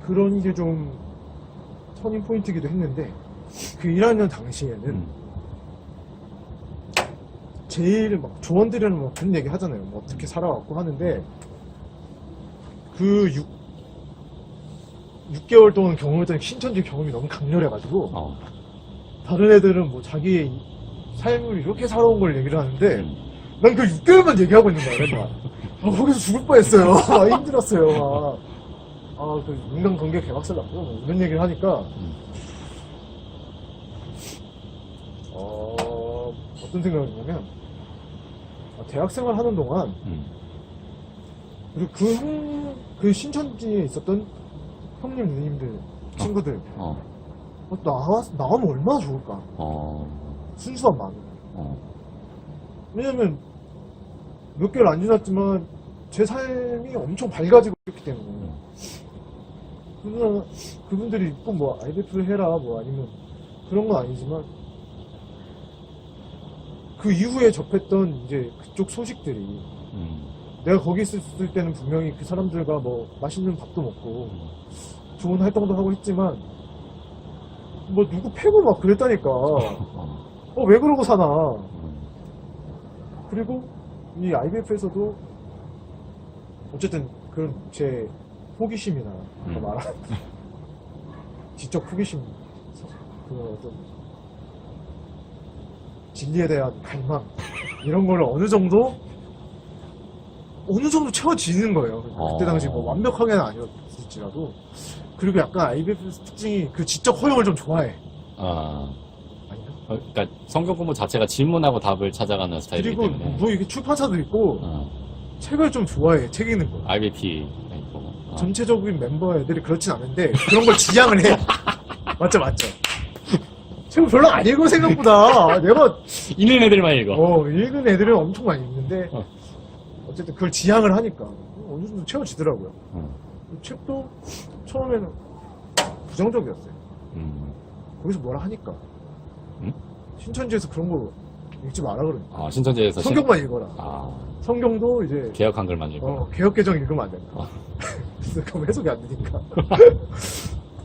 그런 게 좀 터닝 포인트이기도 했는데 그 1학년 당시에는 제일 막 조언들이라는 뭐 그런 얘기 하잖아요. 뭐 어떻게 살아왔고 하는데 그 6개월 동안 경험했던 신천지 경험이 너무 강렬해가지고 다른 애들은 뭐 자기의 삶을 이렇게 살아온 걸 얘기를 하는데 난 그 6개월만 얘기하고 있는 거야, 맨날. 거기서 죽을 뻔했어요. 힘들었어요. 그 인간관계 개박살 났고, 뭐 이런 얘기를 하니까, 어떤 생각이 드냐면, 대학생활 하는 동안, 그리고 그 신천지에 있었던 형님, 누님들, 친구들, 나오면 얼마나 좋을까. 순수한 마음. 왜냐면, 몇 개월 안 지났지만, 제 삶이 엄청 밝아지고 있기 때문에. 그분들이 꼭 뭐, IBF를 해라, 뭐, 아니면, 그런 건 아니지만, 그 이후에 접했던 이제 그쪽 소식들이, 내가 거기 있었을 때는 분명히 그 사람들과 뭐, 맛있는 밥도 먹고, 좋은 활동도 하고 했지만, 뭐, 누구 패고 막 그랬다니까. 왜 그러고 사나. 그리고, 이 IBF에서도, 어쨌든, 그런 제 호기심이나, 아까 말한, 지적 호기심, 그 어떤, 진리에 대한 갈망, 이런 걸 어느 정도 채워지는 거예요. 그때 당시 뭐 완벽하게는 아니었을지라도. 그리고 약간 IBF 특징이 그 지적 허용을 좀 좋아해. 아닌가? 그러니까 성경 공부 자체가 질문하고 답을 찾아가는 스타일이기 그리고 때문에. 뭐 이게 출판사도 있고, 책을 좀 좋아해. 책 읽는 거. IBP가 있고. 전체적인 멤버 애들이 그렇진 않은데, 그런 걸 지향을 해. 맞죠? 책을 별로 안 읽어, 생각보다. 내가, 읽는 애들만 읽어. 읽은 애들은 엄청 많이 읽는데, 어쨌든 그걸 지향을 하니까, 어느 정도 채워지더라고요. 책도 처음에는 부정적이었어요. 거기서 뭐라 하니까. 신천지에서 그런 거 읽지 마라 그러니까. 신천지에서 성경만 읽어라. 성경도 이제 개혁 한글만 읽어. 개혁개정 읽으면 안 된다. 그래서 그럼 해석이 안 되니까.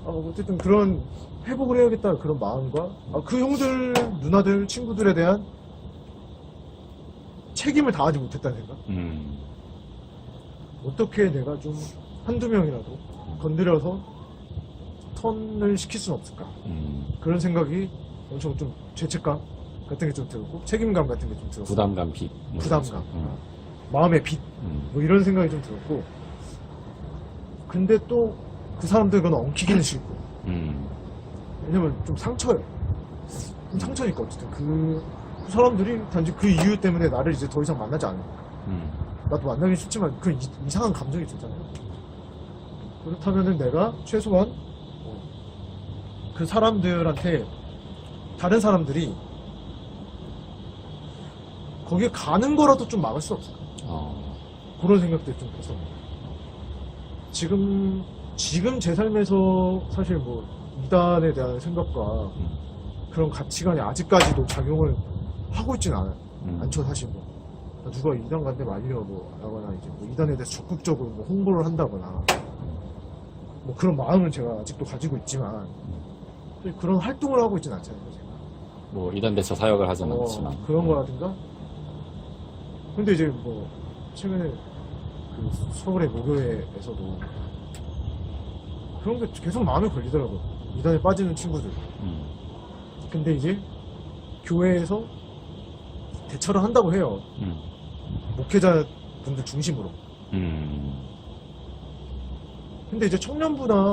어쨌든 그런 회복을 해야겠다 그런 마음과 그 형들, 누나들, 친구들에 대한 책임을 다하지 못했다는 생각. 어떻게 내가 좀 한두 명이라도 건드려서 턴을 시킬 수는 없을까. 그런 생각이 엄청 좀 죄책감 같은 게 좀 들었고 책임감 같은 게 좀 들었고 부담감, 빚. 부담감, 마음의 빚, 뭐 이런 생각이 좀 들었고 근데 또 그 사람들 그건 엉키기는 싫고 왜냐면 좀 상처예요. 좀 상처니까 어쨌든 그 사람들이 단지 그 이유 때문에 나를 이제 더 이상 만나지 않으니까 나도 만나기 싫지만 그 이상한 감정이 들잖아요. 그렇다면은 내가 최소한 그 사람들한테 다른 사람들이 거기에 가는 거라도 좀 막을 수 없을까? 그런 생각들이 좀 들었어요. 지금 제 삶에서 사실 뭐 이단에 대한 생각과 그런 가치관이 아직까지도 작용을 하고 있지는 않죠, 사실 뭐. 누가 이단 간데 말려 뭐 하거나 이제 뭐 이단에 대해서 적극적으로 뭐 홍보를 한다거나 뭐 그런 마음은 제가 아직도 가지고 있지만 그런 활동을 하고 있지는 않잖아요, 제가. 뭐 이단 대처 사역을 하진 않지만 그런 거라든가. 근데 이제 뭐 최근에 그 서울의 모교회에서도 그런 게 계속 마음에 걸리더라고요. 이단에 빠지는 친구들. 근데 이제 교회에서 대처를 한다고 해요. 목회자분들 중심으로. 근데 이제 청년부나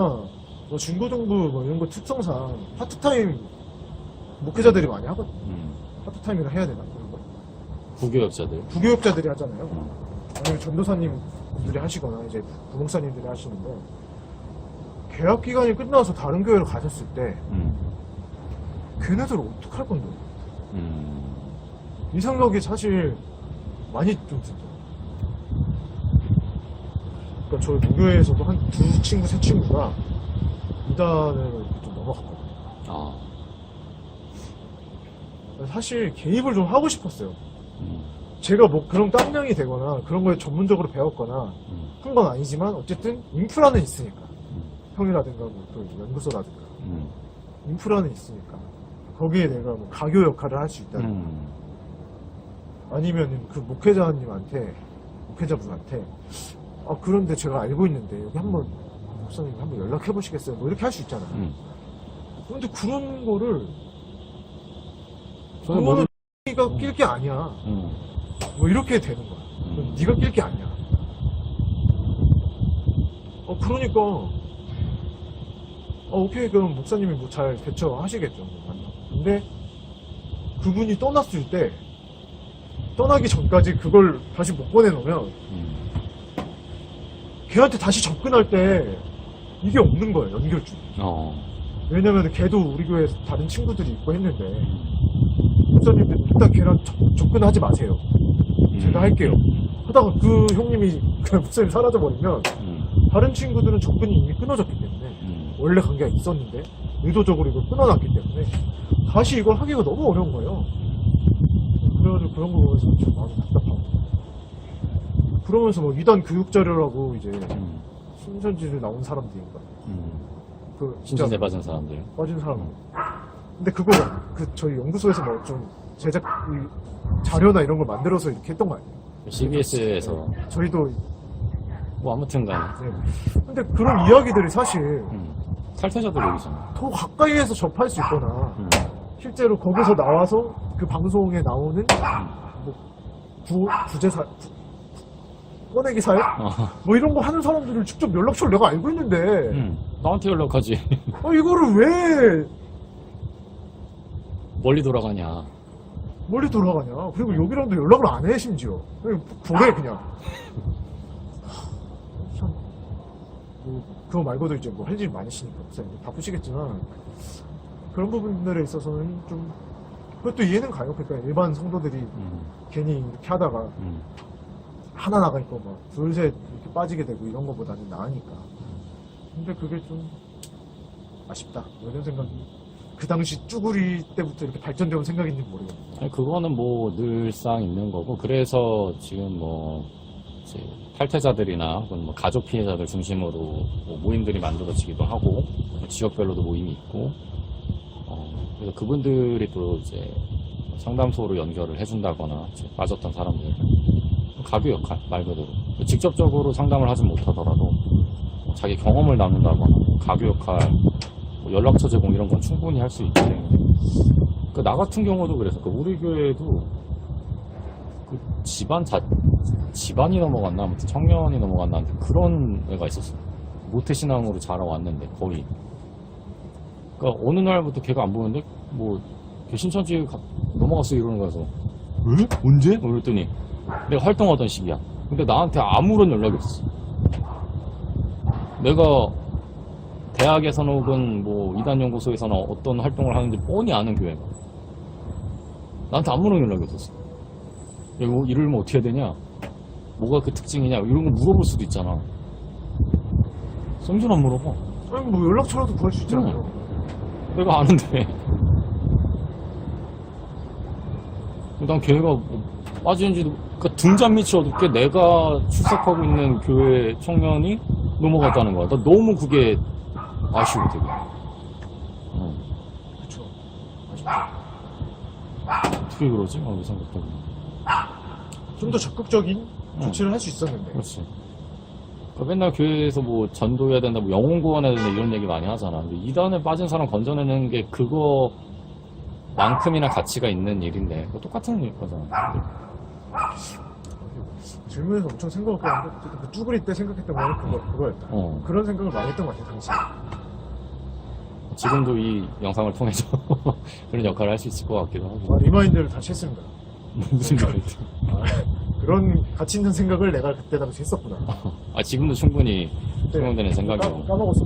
뭐 중고등부 뭐 이런 거 특성상 파트타임 목회자들이 많이 하거든. 파트타임이라 해야 되나? 그런 거? 부교역자들이 하잖아요. 아니면 전도사님들이 하시거나 이제 부목사님들이 하시는데 개학 기간이 끝나서 다른 교회를 가셨을 때 걔네들 어떡할 건데? 이 생각이 사실 많이 좀 들죠. 그러니까 저희 무교회에서도 한 두 친구, 세 친구가 이단을 좀 넘어갔거든요. 사실 개입을 좀 하고 싶었어요. 제가 뭐 그런 깜냥이 되거나 그런 거에 전문적으로 배웠거나 한 건 아니지만 어쨌든 인프라는 있으니까. 형이라든가 뭐 또 연구소라든가 인프라는 있으니까 거기에 내가 뭐 가교 역할을 할 수 있다는 아니면 그 목회자분한테 그런데 제가 알고 있는데 여기 한번 목사님 한번 연락해 보시겠어요? 뭐 이렇게 할 수 있잖아요. 그런데 그런 거를 그거는 낄 게 아니야. 뭐 이렇게 되는 거야. 네가 낄 게 아니야. 그러니까 오케이, 그럼 목사님이 뭐 잘 대처하시겠죠. 뭐. 근데 그분이 떠났을 때 떠나기 전까지 그걸 다시 못 보내놓으면 걔한테 다시 접근할 때 이게 없는 거예요, 연결줄이. 왜냐면 걔도 우리 교회 다른 친구들이 있고 했는데 목사님들 일단 걔랑 접근하지 마세요. 제가 할게요. 하다가 그 형님이 그 목사님 사라져버리면 다른 친구들은 접근이 이미 끊어졌기 때문에 원래 관계가 있었는데 의도적으로 이걸 끊어놨기 때문에 다시 이걸 하기가 너무 어려운 거예요. 그래가지고 그런 거 보면서 좀 마음이 답답하고, 그러면서 뭐 이단 교육 자료라고 이제 신천지를 나온 사람들인가 그 진짜 신천지에 빠진 사람들. 빠진 사람. 근데 그거 저희 연구소에서 뭐 좀 제작 자료나 이런 걸 만들어서 이렇게 했던 거 아니에요? CBS에서 저희도. 뭐 아무튼간에 네. 근데 그런 이야기들이 사실 탈퇴자들 얘기잖아. 더 가까이에서 접할 수 있거나 실제로 거기서 나와서 그 방송에 나오는 뭐 구제사 꺼내기 사회? 뭐 이런 거 하는 사람들을 직접 연락처를 내가 알고 있는데 나한테 연락하지. 이거를 왜 멀리 돌아가냐. 멀리 돌아가냐. 그리고 여기랑도 연락을 안 해, 심지어. 그냥 보내, 그냥. 참, 뭐 그거 말고도 이제 뭐 할 일 많으시니까 목사님 바쁘시겠지만 그런 부분들에 있어서는 좀 그것도 이해는 가요. 그러니까 일반 성도들이 괜히 이렇게 하다가 하나 나가니까 막 둘셋 이렇게 빠지게 되고 이런 거보다는 나으니까. 근데 그게 좀 아쉽다, 뭐 이런 생각이 그 당시 쭈구리 때부터 이렇게 발전되온 생각인지 모르겠네요. 아니, 그거는 뭐 늘상 있는 거고, 그래서 지금 뭐 이제 탈퇴자들이나 혹은 뭐 가족 피해자들 중심으로 뭐 모임들이 만들어지기도 하고, 뭐 지역별로도 모임이 있고, 그래서 그분들이 또 이제 상담소로 연결을 해준다거나 이제 빠졌던 사람들 가교 역할 말 그대로 직접적으로 상담을 하진 못하더라도 자기 경험을 나눈다거나 가교 역할, 뭐 연락처 제공 이런 건 충분히 할 수 있기 때문에 나 같은 경우도 그래서 우리 교회에도 그 집안이 넘어갔나 아무튼 청년이 넘어갔나 아무튼 그런 애가 있었어. 모태신앙으로 자라왔는데 거의. 그러니까 어느 날부터 걔가 안 보는데 뭐 신천지 넘어갔어 이러는 거여서 왜? 언제? 그랬더니 내가 활동하던 시기야. 근데 나한테 아무런 연락이 없었어. 내가 대학에서는 혹은 뭐 이단연구소에서는 어떤 활동을 하는지 뻔히 아는 교회가 나한테 아무런 연락이 없었어. 야, 이거 이러면 어떻게 해야 되냐? 뭐가 그 특징이냐? 이런 거 물어볼 수도 있잖아. 썸준 안 물어봐. 아니 뭐 연락처라도 구할 수 있잖아요. 내가 아는데. 난 걔가 뭐 빠지는지도, 그러니까 등잔 밑이 어둡게 내가 출석하고 있는 교회 청년이 넘어갔다는 거야. 나 너무 그게 아쉬워, 되게. 그쵸. 어떻게 그러지? 이 생각해보면. 좀 더 적극적인 조치를 할 수 있었는데. 그렇지. 그러니까 맨날 교회에서 뭐 전도해야 된다, 뭐 영혼 구원해야 된다 이런 얘기 많이 하잖아. 근데 이단에 빠진 사람 건져내는 게 그거만큼이나 가치가 있는 일인데 그거 똑같은 거잖아. 질문에서 엄청 생각을 했는데 그 쭈구리 때 생각했던 거는 그거였다. 그런 생각을 많이 했던 것 같아, 당시. 지금도 이 영상을 통해서 그런 역할을 할 수 있을 것 같기도 하고. 리마인드를 다시 했습니다. 무슨 말이지? 그런 가치 있는 생각을 내가 그때 당시 했었구나. 지금도 충분히 적용되는 생각이고. 까먹었어.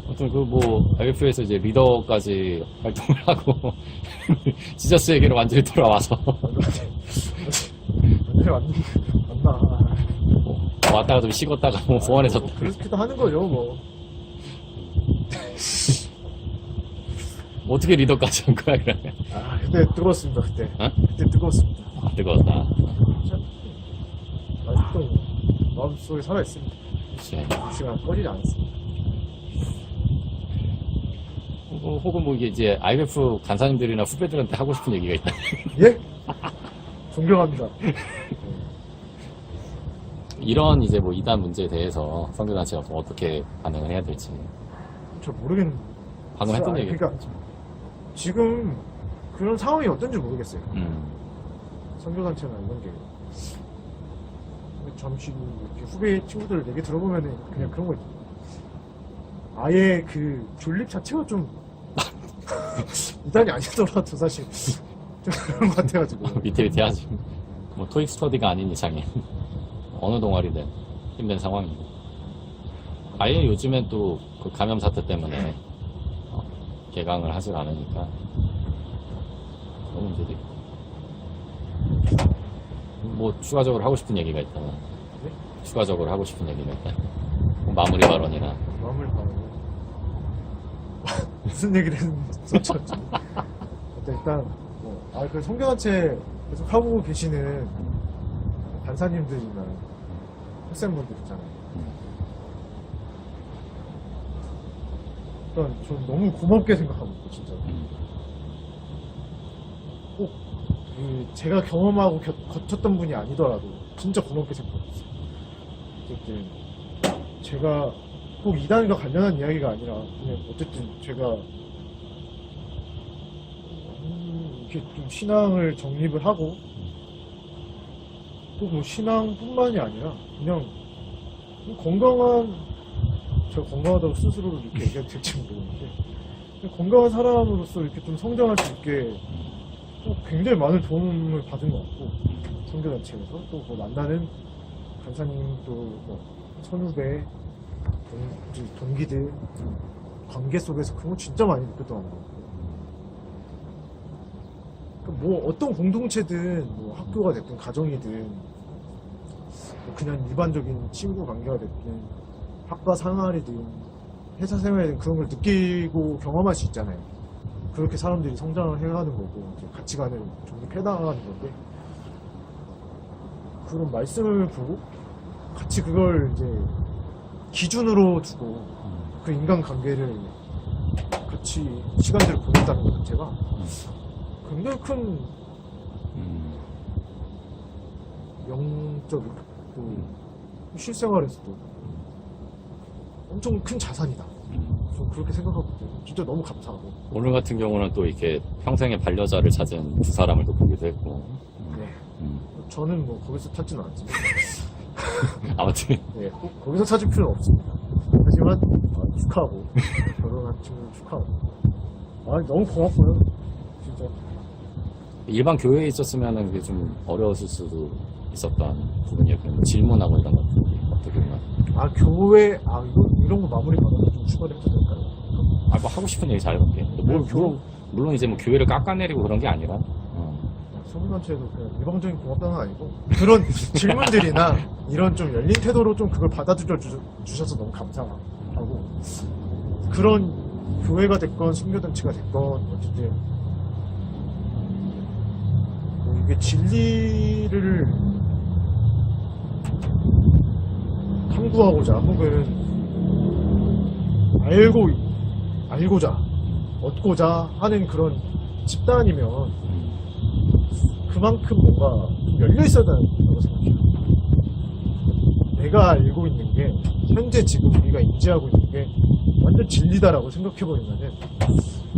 아무튼 IF에서 이제 리더까지 활동을 하고 지저스에게로 완전히 돌아와서 맞나. 왔다가 좀 식었다가 소원해졌다. 그렇게도 하는 거죠, 뭐. 어떻게 리더까지 한 거야, 그러면? 그때 뜨거웠습니다, 그때. 그때 뜨거웠습니다. 뜨거웠다. 아직도 마음속에 살아있습니다. 그치. 이 시간 꺼지지 않았습니다. 혹은 뭐 이게 이제 IF 간사님들이나 후배들한테 하고 싶은 얘기가 있다. 예? 존경합니다. 이런 이제 뭐 이단 문제에 대해서 선교단체가 어떻게 반응을 해야 될지. 저 모르겠는데. 방금 했던 얘기. 그러니까 지금 그런 상황이 어떤지 모르겠어요. 선교단체나 이런 게 잠시 이렇게 후배 친구들 얘기 들어보면은 그냥 그런 거 있죠. 아예 그 존립 자체가 좀 이단이 아니더라도 사실 좀 그런 것 같아가지고. 위태위태하지. 뭐 토익 스터디가 아닌 이상에 어느 동아리든 힘든 상황이고. 아예 요즘엔 또 그 감염 사태 때문에 개강을 하질 않으니까 그런 문제도 있고. 뭐 추가적으로 하고 싶은 얘기가 있다면 네? 추가적으로 하고 싶은 얘기가 있다면 뭐 마무리 발언이나 마음을 바르고 무슨 얘기를 했는지 일단 그 성교단체 계속 하고 계시는 간사님들이나 학생분들 있잖아요. 일단 전 너무 고맙게 생각하고 있고 진짜 꼭 제가 경험하고 거쳤던 분이 아니더라도 진짜 고맙게 생각하고 있어요. 어쨌든 제가 꼭 이단과 관련한 이야기가 아니라 그냥 어쨌든 제가 이렇게 좀 신앙을 정립을 하고 또 뭐 신앙뿐만이 아니라 그냥 좀 건강한, 제가 건강하다고 스스로를 이렇게 얘기해도 될지 모르겠는데 그냥 건강한 사람으로서 이렇게 좀 성장할 수 있게 또 굉장히 많은 도움을 받은 것 같고, 선교단체에서 또 뭐 만나는 간사님 또 뭐 선후배 동기들 관계 속에서 그런 거 진짜 많이 느꼈던 것 같고, 그러니까 뭐 어떤 공동체든 뭐 학교가 됐든 가정이든 뭐 그냥 일반적인 친구 관계가 됐든 학과 생활이든 회사 생활이든 그런 걸 느끼고 경험할 수 있잖아요. 그렇게 사람들이 성장을 해가는 거고 이제 가치관을 정립해나가는 건데, 그런 말씀을 보고 같이 그걸 이제 기준으로 두고 그 인간관계를 같이 시간들을 보냈다는 것 자체가 굉장히 큰 영적인 또 실생활에서도 엄청 큰 자산이다. 저는 그렇게 생각하고 진짜 너무 감사하고. 오늘 같은 경우는 또 이렇게 평생의 반려자를 찾은 두 사람을 또 보기도 했고. 네. 저는 뭐 거기서 찾지는 않지만 아무튼 네, 꼭 거기서 찾을 필요는 없습니다. 하지만 축하하고 결혼한 친구 축하하고 너무 고맙고요. 진짜 일반 교회에 있었으면은 그게 좀 어려웠을 수도 있었던 부분이었거든요. 뭐 질문하고 이런 것들이 어떻게 보면. 교회 이런 거 마무리 받아서 좀 추가를 해도 될까요? 뭐 하고 싶은 얘기 잘해볼게. 물론 이제 뭐 교회를 깎아내리고 그런 게 아니라. 성교단체에도 그냥 일방적인 고맙다는 건 아니고 그런 질문들이나 이런 좀 열린 태도로 좀 그걸 받아들여 주셔서 너무 감사하고, 그런 교회가 됐건 선교단체가 됐건 어쨌든 뭐 이게 진리를 탐구하고자 혹은 알고자 얻고자 하는 그런 집단이면 그만큼 뭔가 열려 있어야 된다고 생각해요. 내가 알고 있는 게 현재 지금 우리가 인지하고 있는 게 완전 진리다라고 생각해버리면은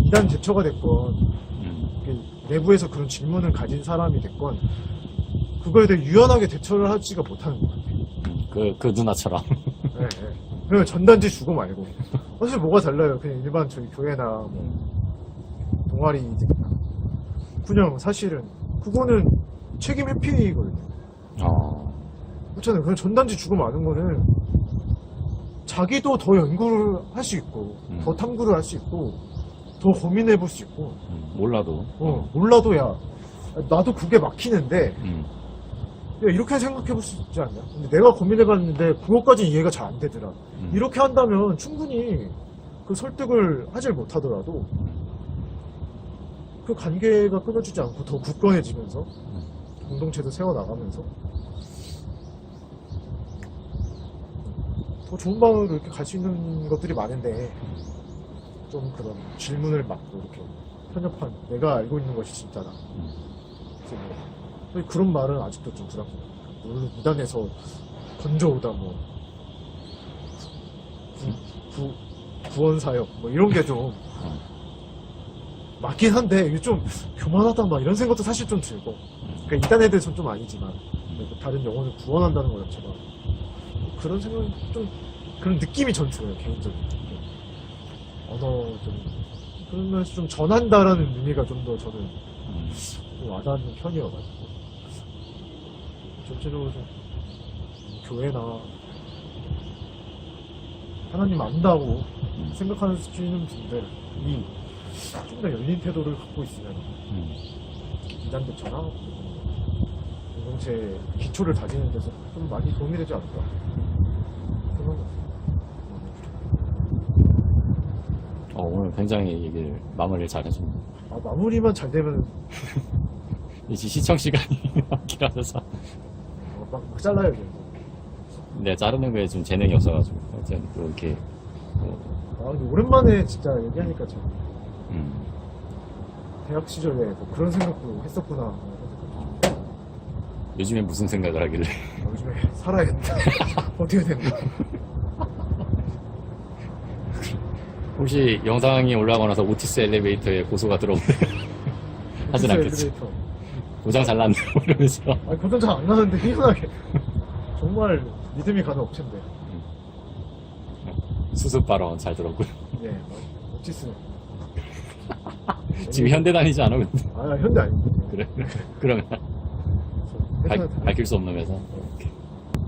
이단 대처가 됐건 내부에서 그런 질문을 가진 사람이 됐건 그거에 대해 유연하게 대처를 하지가 못하는 것 같아요. 그 누나처럼. 네, 네. 그러면 전단지 주고 말고 사실 뭐가 달라요. 그냥 일반 저희 교회나 뭐 동아리들이나 그냥 사실은 그거는 책임 회피거든요. 그렇잖아요. 그냥 전단지 주고 마는 거는 자기도 더 연구를 할 수 있고 더 탐구를 할 수 있고 더 고민해 볼 수 있고 몰라도 몰라도 나도 그게 막히는데 야, 이렇게 생각해 볼 수 있지 않냐? 근데 내가 고민해 봤는데 그것까지는 이해가 잘 안 되더라. 이렇게 한다면 충분히 그 설득을 하질 못하더라도 그 관계가 끊어지지 않고 더 굳건해지면서 공동체도 세워나가면서 더 좋은 방으로 이렇게 갈 수 있는 것들이 많은데, 좀 그런 질문을 막고 이렇게 편협한 내가 알고 있는 것이 진짜다. 뭐 그런 말은 아직도 좀 부담스러워요. 물론 이단에서 건져오다 뭐 구원사역 뭐 이런 게 좀 맞긴 한데 이게 좀 교만하다 막 이런 생각도 사실 좀 들고 그러니까 이단에 대해서는 좀 아니지만 그래도 다른 영혼을 구원한다는 것 자체가 그런 생각이 좀 그런 느낌이 전 들어요 개인적으로 언어적인 그런 면에서 좀 전한다라는 의미가 좀 더 저는 좀 와닿는 편이어가지고 전체적으로 좀 교회나 하나님 안다고 생각하는 분들이 좀 더 열린 태도를 갖고 있으면 이단들처럼 공동체 기초를 다지는 데서 좀 많이 도움이 되지 않을까 그런 것 같아요. 오늘 굉장히 얘기를 마무리를 잘 해줬네. 아, 마무리만 잘 되면 이제 시청 시간이 많긴 하셔서 막 잘라요 이제. 내가 자르는 거에 좀 재능이 없어가지고 어쨌든 또 이렇게 아 근데 오랜만에 진짜 얘기하니까 참 음, 대학 시절에 뭐 그런 생각도 했었구나. 요즘에 무슨 생각을 하길래 요즘에 살아야겠다. 어떻게 되는 거야? 혹시 영상이 올라가고 나서 오티스 엘리베이터에 고소가 들어오면 하진 않겠지. 엘리베이터. 도장 잘 났네 이러면서 아니 보통 잘 안 나는데 희한하게 정말 믿음이 가는 업체인데. 수습 발언 잘 들었고요. 예, 오티스. 지금 현대 다니지 않아 근데 아 현대 아닙니다. 그래 그러면 회사는 밝힐 수 없는 회사 이렇게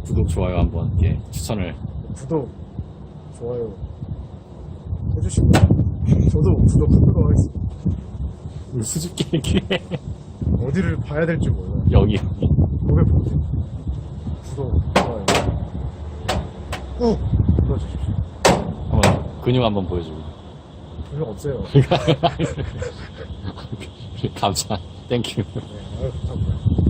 구독 좋아요 한번 이렇게 추천을 구독, 좋아요 해주시고요. 저도 구독하도록 하겠습니다. 우리 수줍게 얘기해. 어디를 봐야 될지 몰라요. 여기 요게 보세요. 구독, 좋아요 꾹 눌러주십시오. 한번 근육 한번 보여주고 분명 없어요. 감사 땡큐 네, 아유, 감사합니다.